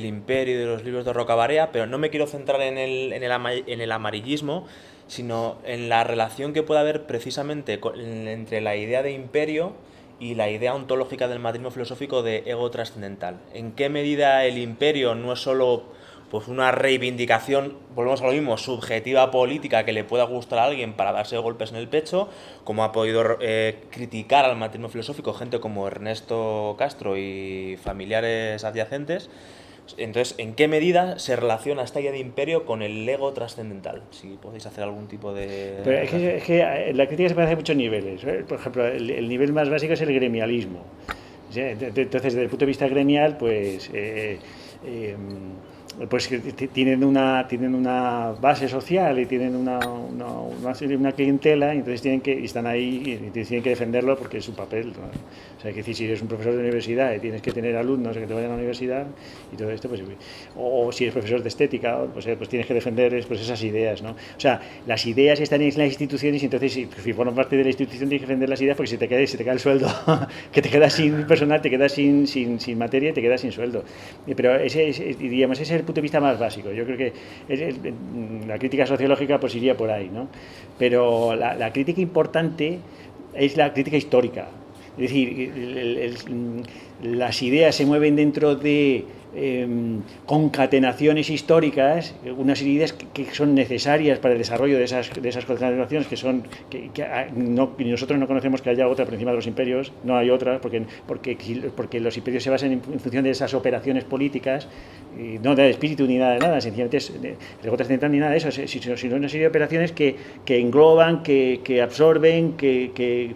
imperio y de los libros de Rocabarea, pero no me quiero centrar en el amarillismo, sino en la relación que puede haber precisamente entre la idea de imperio y la idea ontológica del materialismo filosófico de ego trascendental. ¿En qué medida el imperio no es solo pues una reivindicación, volvemos a lo mismo, subjetiva política que le pueda gustar a alguien para darse golpes en el pecho, como ha podido criticar al materialismo filosófico gente como Ernesto Castro y familiares adyacentes? Entonces, ¿en qué medida se relaciona esta idea de imperio con el ego trascendental? Si podéis hacer algún tipo de... Pero es que la crítica se puede hacer a muchos niveles. Por ejemplo, el nivel más básico es el gremialismo. Entonces, desde el punto de vista gremial, pues tienen una base social y tienen una clientela, y entonces están ahí y tienen que defenderlo porque es su papel, ¿no? O sea, que decir, si eres un profesor de universidad y tienes que tener alumnos que te vayan a la universidad y todo esto, pues, o si eres profesor de estética, pues tienes que defender pues esas ideas, ¿no? O sea, las ideas están en las instituciones y entonces si formas parte de la institución tienes que defender las ideas porque si te cae el sueldo, que te quedas sin personal, te quedas sin materia y te quedas sin sueldo. Pero diríamos, ese es el punto de vista más básico. Yo creo que la crítica sociológica pues iría por ahí, ¿no? Pero la crítica importante es la crítica histórica. Es decir, las ideas se mueven dentro de concatenaciones históricas, unas ideas que son necesarias para el desarrollo de esas concatenaciones que nosotros no conocemos que haya otra por encima de los imperios, no hay otra, porque los imperios se basan en función de esas operaciones políticas, no de espíritu ni nada de nada, sencillamente es el ego trascendental ni nada de eso, sino una serie de operaciones que engloban, que absorben, que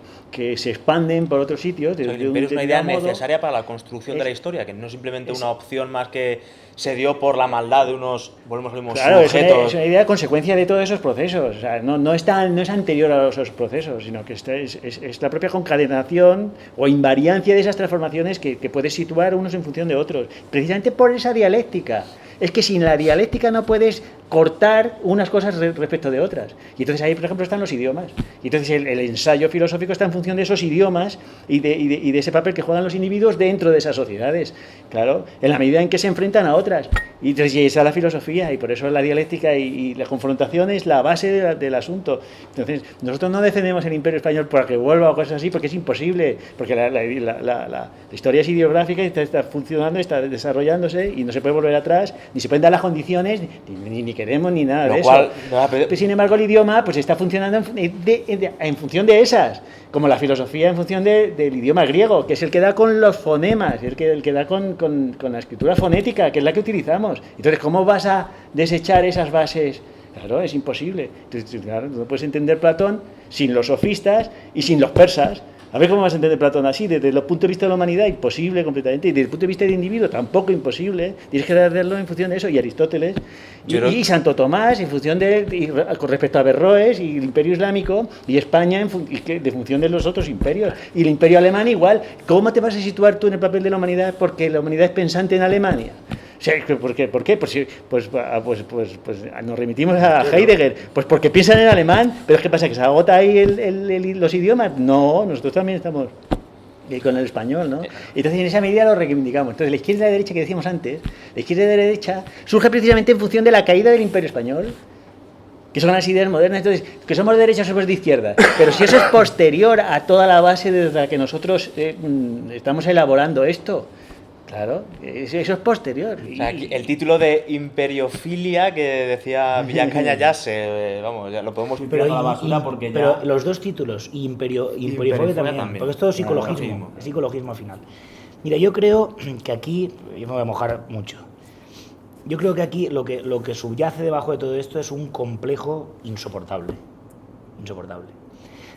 se expanden por otros sitios. El imperio es una idea necesaria para la construcción de la historia, que no es simplemente una opción más que se dio por la maldad de unos, volvemos al mismo, sujetos. Es una idea consecuencia de todos esos procesos. O sea, no es anterior a esos procesos, sino que es la propia concatenación o invariancia de esas transformaciones que puedes situar unos en función de otros. Precisamente por esa dialéctica. Es que sin la dialéctica no puedes cortar unas cosas respecto de otras. Y entonces ahí, por ejemplo, están los idiomas. Y entonces el ensayo filosófico está en función de esos idiomas y de ese papel que juegan los individuos dentro de esas sociedades. Claro, en la medida en que se enfrentan a otras. Y entonces esa es la filosofía, y por eso la dialéctica y la confrontación es la base del asunto. Entonces, nosotros no defendemos el imperio español para que vuelva o cosas así, porque es imposible. Porque la historia es ideográfica y está funcionando, está desarrollándose y no se puede volver atrás, ni se pueden dar las condiciones, ni queremos ni nada de eso. Pero, sin embargo, el idioma pues está funcionando en función de esas, como la filosofía en función del idioma griego, que es el que da con los fonemas, el que da con la escritura fonética, que es la que utilizamos. Entonces, ¿cómo vas a desechar esas bases? Claro, es imposible. Entonces, claro, no puedes entender Platón sin los sofistas y sin los persas. A ver cómo vas a entender Platón así, desde el punto de vista de la humanidad, imposible completamente, y desde el punto de vista del individuo, tampoco imposible. Tienes que hacerlo en función de eso, y Aristóteles, y Santo Tomás, en función con respecto a Averroes, y el Imperio Islámico, y España, en función de los otros imperios, y el Imperio Alemán igual. ¿Cómo te vas a situar tú en el papel de la humanidad? Porque la humanidad es pensante en Alemania. O sea, ¿por qué? Pues nos remitimos a Heidegger, pues porque piensan en alemán, pero es que pasa que se agota ahí los idiomas. No, nosotros también estamos con el español, ¿no? Entonces en esa medida lo reivindicamos. Entonces la izquierda y la derecha que decíamos antes, la izquierda y la derecha surge precisamente en función de la caída del Imperio español, que son las ideas modernas, entonces, que somos de derecha, somos de izquierda. Pero si eso es posterior a toda la base desde la que nosotros estamos elaborando esto, claro, eso es posterior. O sea, el título de imperiofilia que decía Villacaña ya ya lo podemos tirar a la basura porque pero los dos títulos, imperiofobia también, porque es todo psicologismo, es psicologismo al final. Mira, yo creo que aquí, yo me voy a mojar mucho, yo creo que aquí lo que subyace debajo de todo esto es un complejo insoportable,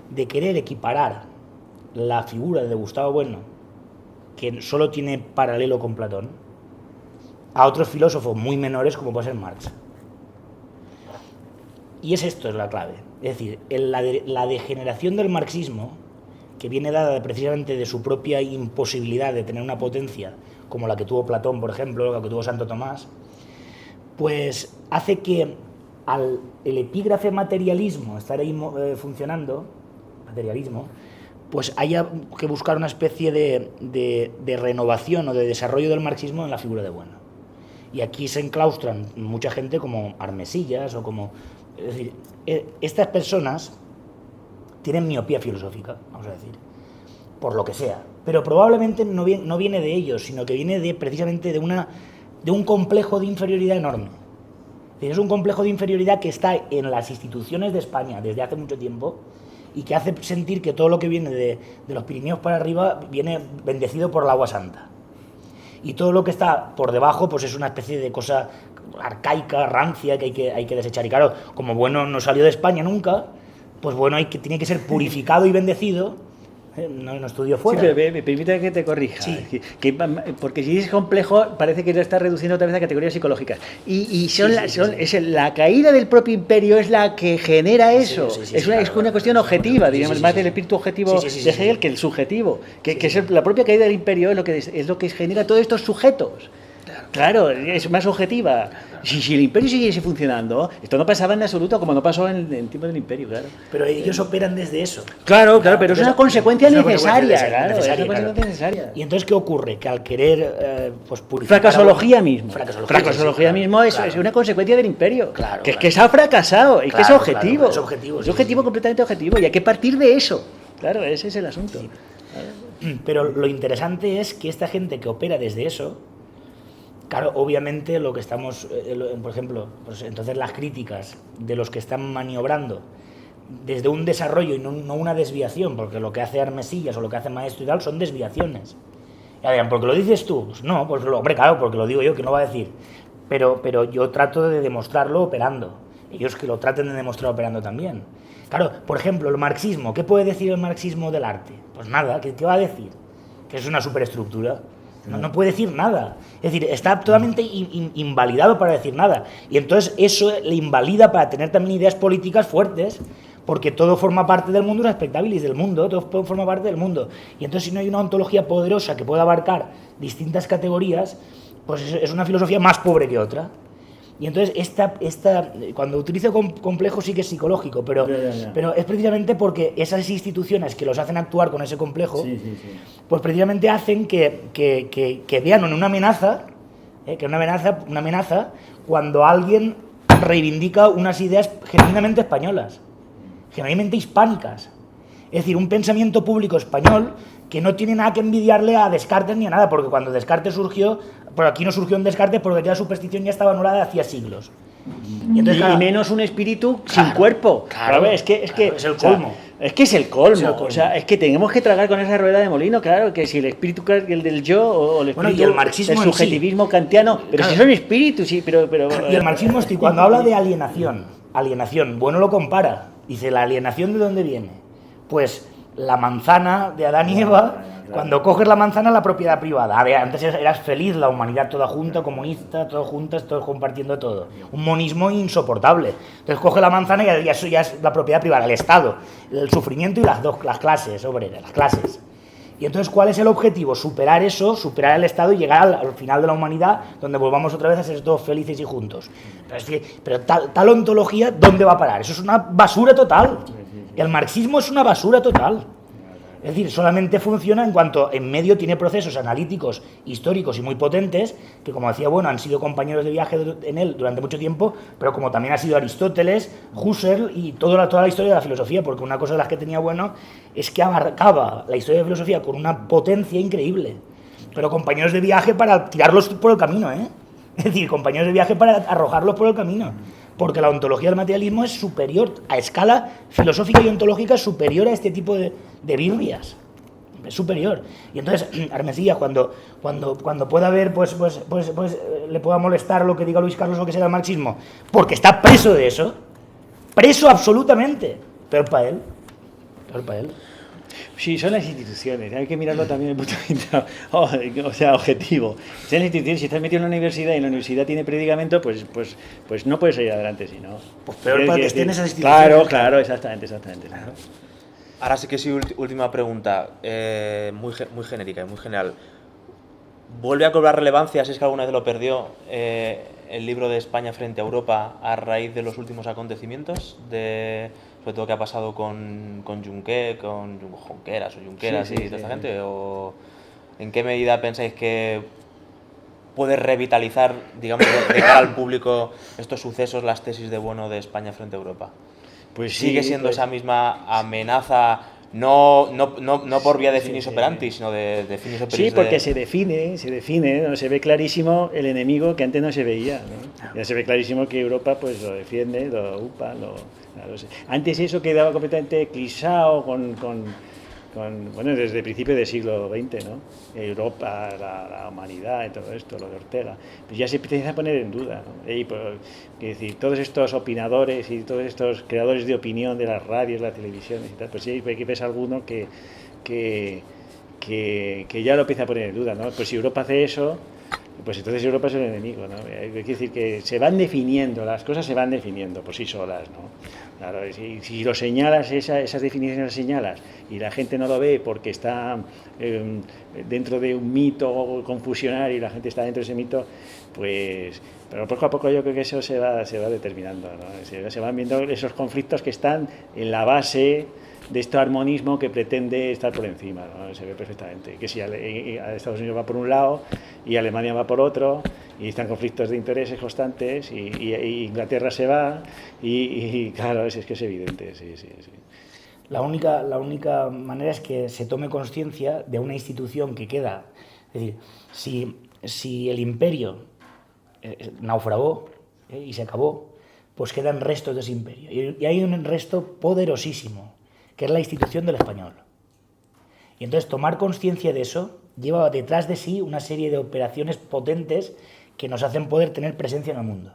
de querer equiparar la figura de Gustavo Bueno, que solo tiene paralelo con Platón, a otros filósofos muy menores como puede ser Marx. Y esto es la clave. Es decir, la degeneración del marxismo, que viene dada precisamente de su propia imposibilidad de tener una potencia como la que tuvo Platón, por ejemplo, la que tuvo Santo Tomás, pues hace que el epígrafe materialismo estar ahí funcionando, materialismo, pues haya que buscar una especie de renovación o de desarrollo del marxismo en la figura de Bueno. Y aquí se enclaustran mucha gente como Armesillas o como... Es decir, estas personas tienen miopía filosófica, vamos a decir, por lo que sea. Pero probablemente no viene de ellos, sino que viene precisamente de un complejo de inferioridad enorme. Es un complejo de inferioridad que está en las instituciones de España desde hace mucho tiempo y que hace sentir que todo lo que viene de los Pirineos para arriba viene bendecido por el agua santa. Y todo lo que está por debajo pues es una especie de cosa arcaica, rancia, que hay que desechar. Y claro, como Bueno no salió de España nunca, pues Bueno tiene que ser purificado y bendecido. No estudió fuera. Sí, pero permítame que te corrija. Sí. Porque si es complejo, parece que lo está reduciendo otra vez a categorías psicológicas. La caída del propio imperio es la que genera eso. Es una cuestión objetiva, digamos, más del espíritu objetivo de Hegel que el subjetivo. Que es la propia caída del imperio es lo que genera todos estos sujetos. Claro, es más objetiva. Si el imperio siguiese funcionando, esto no pasaba en absoluto, como no pasó en el tiempo del imperio, claro. Pero ellos operan desde eso. Claro, pero es una consecuencia necesaria. Y entonces, ¿qué ocurre? Que al querer purificar... Fracasología mismo. Fracasología mismo es una consecuencia del imperio. Claro, que se ha fracasado, es que es objetivo. Es objetivo. Es objetivo, completamente objetivo, y hay que partir de eso. Claro, ese es el asunto. Sí. Pero lo interesante es que esta gente que opera desde eso, claro, obviamente lo que estamos, por ejemplo, pues entonces las críticas de los que están maniobrando desde un desarrollo y no una desviación, porque lo que hace Armesillas o lo que hace Maestro y tal son desviaciones. Ya dirán, ¿por qué lo dices tú? Pues no, pues hombre, claro, porque lo digo yo, que no va a decir. Pero yo trato de demostrarlo operando. Ellos que lo traten de demostrar operando también. Claro, por ejemplo, el marxismo. ¿Qué puede decir el marxismo del arte? Pues nada, ¿qué va a decir? Que es una superestructura. No puede decir nada. Es decir, está totalmente invalidado para decir nada. Y entonces eso le invalida para tener también ideas políticas fuertes, porque todo forma parte del mundo respectabilis del mundo, todo forma parte del mundo. Y entonces si no hay una ontología poderosa que pueda abarcar distintas categorías, pues es una filosofía más pobre que otra. Y entonces cuando utilizo complejo sí que es psicológico, pero es precisamente porque esas instituciones que los hacen actuar con ese complejo, pues precisamente hacen que vean una amenaza, una amenaza cuando alguien reivindica unas ideas genuinamente españolas, genuinamente hispánicas. Es decir, un pensamiento público español que no tiene nada que envidiarle a Descartes ni a nada, porque cuando Descartes surgió, por aquí no surgió en Descartes porque ya la superstición ya estaba anulada hacía siglos. Y menos un espíritu sin cuerpo. Claro, es el colmo. Es que es el colmo. O sea, es que tenemos que tragar con esa rueda de molino, claro, que si el espíritu, el del yo, o el espíritu, y el marxismo, el subjetivismo kantiano, pero si son espíritus, sí, pero... Y el marxismo, cuando habla de alienación, Bueno lo compara, dice, ¿la alienación de dónde viene? Pues la manzana de Adán y Eva, cuando coges la manzana, la propiedad privada. A ver, antes eras feliz, la humanidad toda junta, comunista, todos juntas, todos compartiendo todo. Un monismo insoportable. Entonces coge la manzana y eso ya es la propiedad privada, el Estado, el sufrimiento y las clases obreras, las clases. Y entonces, ¿cuál es el objetivo? Superar eso, superar el Estado y llegar al final de la humanidad, donde volvamos otra vez a ser todos felices y juntos. Pero tal ontología, ¿dónde va a parar? Eso es una basura total. El marxismo es una basura total. Es decir, solamente funciona en cuanto en medio tiene procesos analíticos, históricos y muy potentes, que como decía, bueno, han sido compañeros de viaje en él durante mucho tiempo, pero como también ha sido Aristóteles, Husserl y toda la historia de la filosofía, porque una cosa de las que tenía bueno es que abarcaba la historia de la filosofía con una potencia increíble, pero compañeros de viaje para tirarlos por el camino, ¿eh? Es decir, compañeros de viaje para arrojarlos por el camino. Porque la ontología del materialismo es superior, a escala filosófica y ontológica, es superior a este tipo de birrias. Es superior. Y entonces, Armesilla, cuando pueda haber, le pueda molestar lo que diga Luis Carlos o que sea el marxismo, porque está preso de eso, preso absolutamente. Peor para él. Peor para él. Sí, son las instituciones, hay que mirarlo también desde el punto de vista o sea, objetivo. Son las instituciones, si estás metido en la universidad y la universidad tiene predicamento, pues no puedes ir adelante si no. Pues peor para que estén esas instituciones. Claro, exactamente. Claro. Ahora sí que sí, última pregunta, muy genérica y muy general. ¿Vuelve a cobrar relevancia, si es que alguna vez lo perdió, el libro de España frente a Europa a raíz de los últimos acontecimientos? Sobre todo qué ha pasado con Junqueras Sí, y toda esta gente, o ¿en qué medida pensáis que puede revitalizar, digamos, de cara al público estos sucesos, las tesis de Bueno de España frente a Europa? Pues ¿Sigue siendo esa misma amenaza, no por vía de finis operandi, sino de finis operis? Sí, porque se define, ¿no? Se ve clarísimo el enemigo que antes no se veía, ¿no? Ya se ve clarísimo que Europa pues lo defiende, lo upa, antes eso quedaba completamente eclipsado bueno, desde el principio del siglo XX, ¿no? Europa, la humanidad y todo esto, lo de Ortega, pues ya se empieza a poner en duda, ¿no? Y pues, es decir, todos estos opinadores y todos estos creadores de opinión de las radios, las televisiones y tal, pues sí, hay que ves alguno que ya lo empieza a poner en duda, ¿no? Pues si Europa hace eso, pues entonces Europa es el enemigo, ¿no? Hay que decir que se van definiendo, las cosas se van definiendo por sí solas, ¿no? Claro, si lo señalas, esas definiciones las señalas y la gente no lo ve porque está dentro de un mito confusionario y la gente está dentro de ese mito, pues... Pero poco a poco yo creo que eso se va determinando, ¿no? Se van viendo esos conflictos que están en la base de este armonismo que pretende estar por encima, ¿no? Se ve perfectamente. Que si Estados Unidos va por un lado y Alemania va por otro, y están conflictos de intereses constantes, y Inglaterra se va, y claro, es que es evidente, sí. La única manera es que se tome conciencia de una institución que queda. Es decir, si el imperio naufragó y se acabó, pues quedan restos de ese imperio. Y hay un resto poderosísimo, que es la institución del español. Y entonces tomar conciencia de eso lleva detrás de sí una serie de operaciones potentes que nos hacen poder tener presencia en el mundo.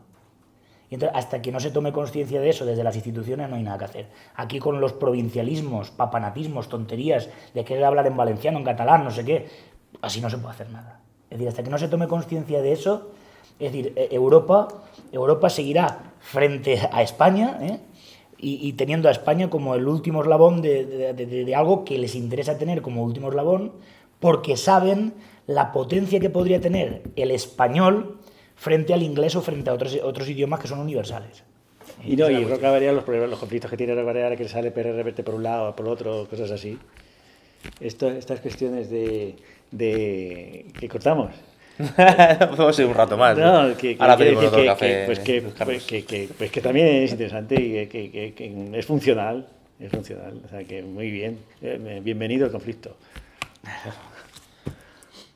Y entonces, hasta que no se tome conciencia de eso desde las instituciones, no hay nada que hacer. Aquí con los provincialismos, papanatismos, tonterías, de querer hablar en valenciano, en catalán, no sé qué, así no se puede hacer nada. Es decir, hasta que no se tome conciencia de eso, es decir, Europa seguirá frente a España, y teniendo a España como el último eslabón de algo que les interesa tener como último eslabón, porque saben la potencia que podría tener el español frente al inglés o frente a otros idiomas que son universales. Y Roca Barea, los conflictos que tiene Roca Barea, que le sale PRR verte por un lado, por otro, cosas así. Estas cuestiones de que cortamos. Podemos seguir un rato más. No, ahora pedimos otro café. Pues que también es interesante y que es funcional. O sea que muy bien. Bienvenido al conflicto.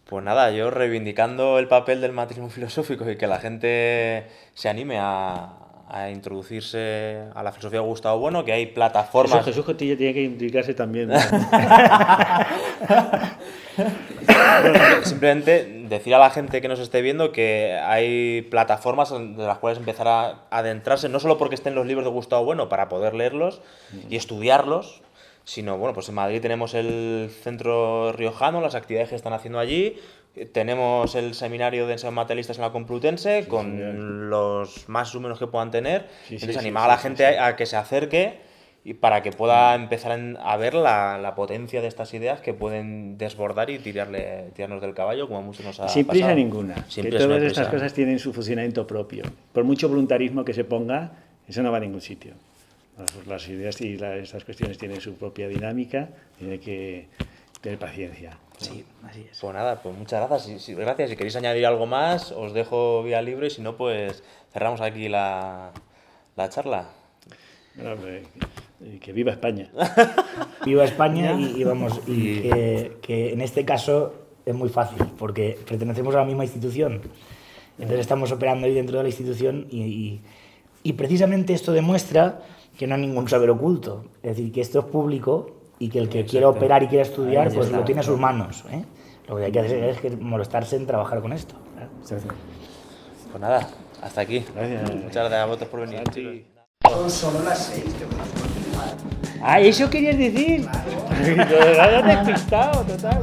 Pues nada, yo reivindicando el papel del marxismo filosófico y que la gente se anime a introducirse a la filosofía de Gustavo Bueno, que hay plataformas... Jesús Cotilla tiene que implicarse también, ¿no? Simplemente decir a la gente que nos esté viendo que hay plataformas de las cuales empezar a adentrarse, no solo porque estén los libros de Gustavo Bueno para poder leerlos y estudiarlos, sino, bueno, pues en Madrid tenemos el Centro Riojano, las actividades que están haciendo allí, tenemos el seminario de ensayos materialistas en la Complutense, con los más o menos que puedan tener. Entonces animar a la gente a que se acerque y para que pueda empezar a ver la potencia de estas ideas que pueden desbordar y tirarnos del caballo, como mucho nos ha pasado. Sin prisa ninguna. Sin que prisa, todas no estas prisa. cosas tienen su funcionamiento propio. Por mucho voluntarismo que se ponga, eso no va a ningún sitio. Las ideas y estas cuestiones tienen su propia dinámica, tiene que tener paciencia. Sí, así es. Pues nada, pues muchas gracias. Gracias. Si queréis añadir algo más, os dejo vía libre y si no, pues cerramos aquí la charla. Bueno, que viva España. Viva España y vamos, y que en este caso es muy fácil, porque pertenecemos a la misma institución. Entonces estamos operando ahí dentro de la institución y precisamente esto demuestra que no hay ningún saber oculto. Es decir, que esto es público y que el que quiera operar y quiera estudiar, Ahí pues está. lo tiene a sus manos, ¿eh? Lo que hay que hacer es que molestarse en trabajar con esto. Pues nada, hasta aquí. Gracias. Muchas gracias a vosotros por venir. Santi. chicos. Son solo las 6. Ah, eso querías decir. Lo has despistado, total.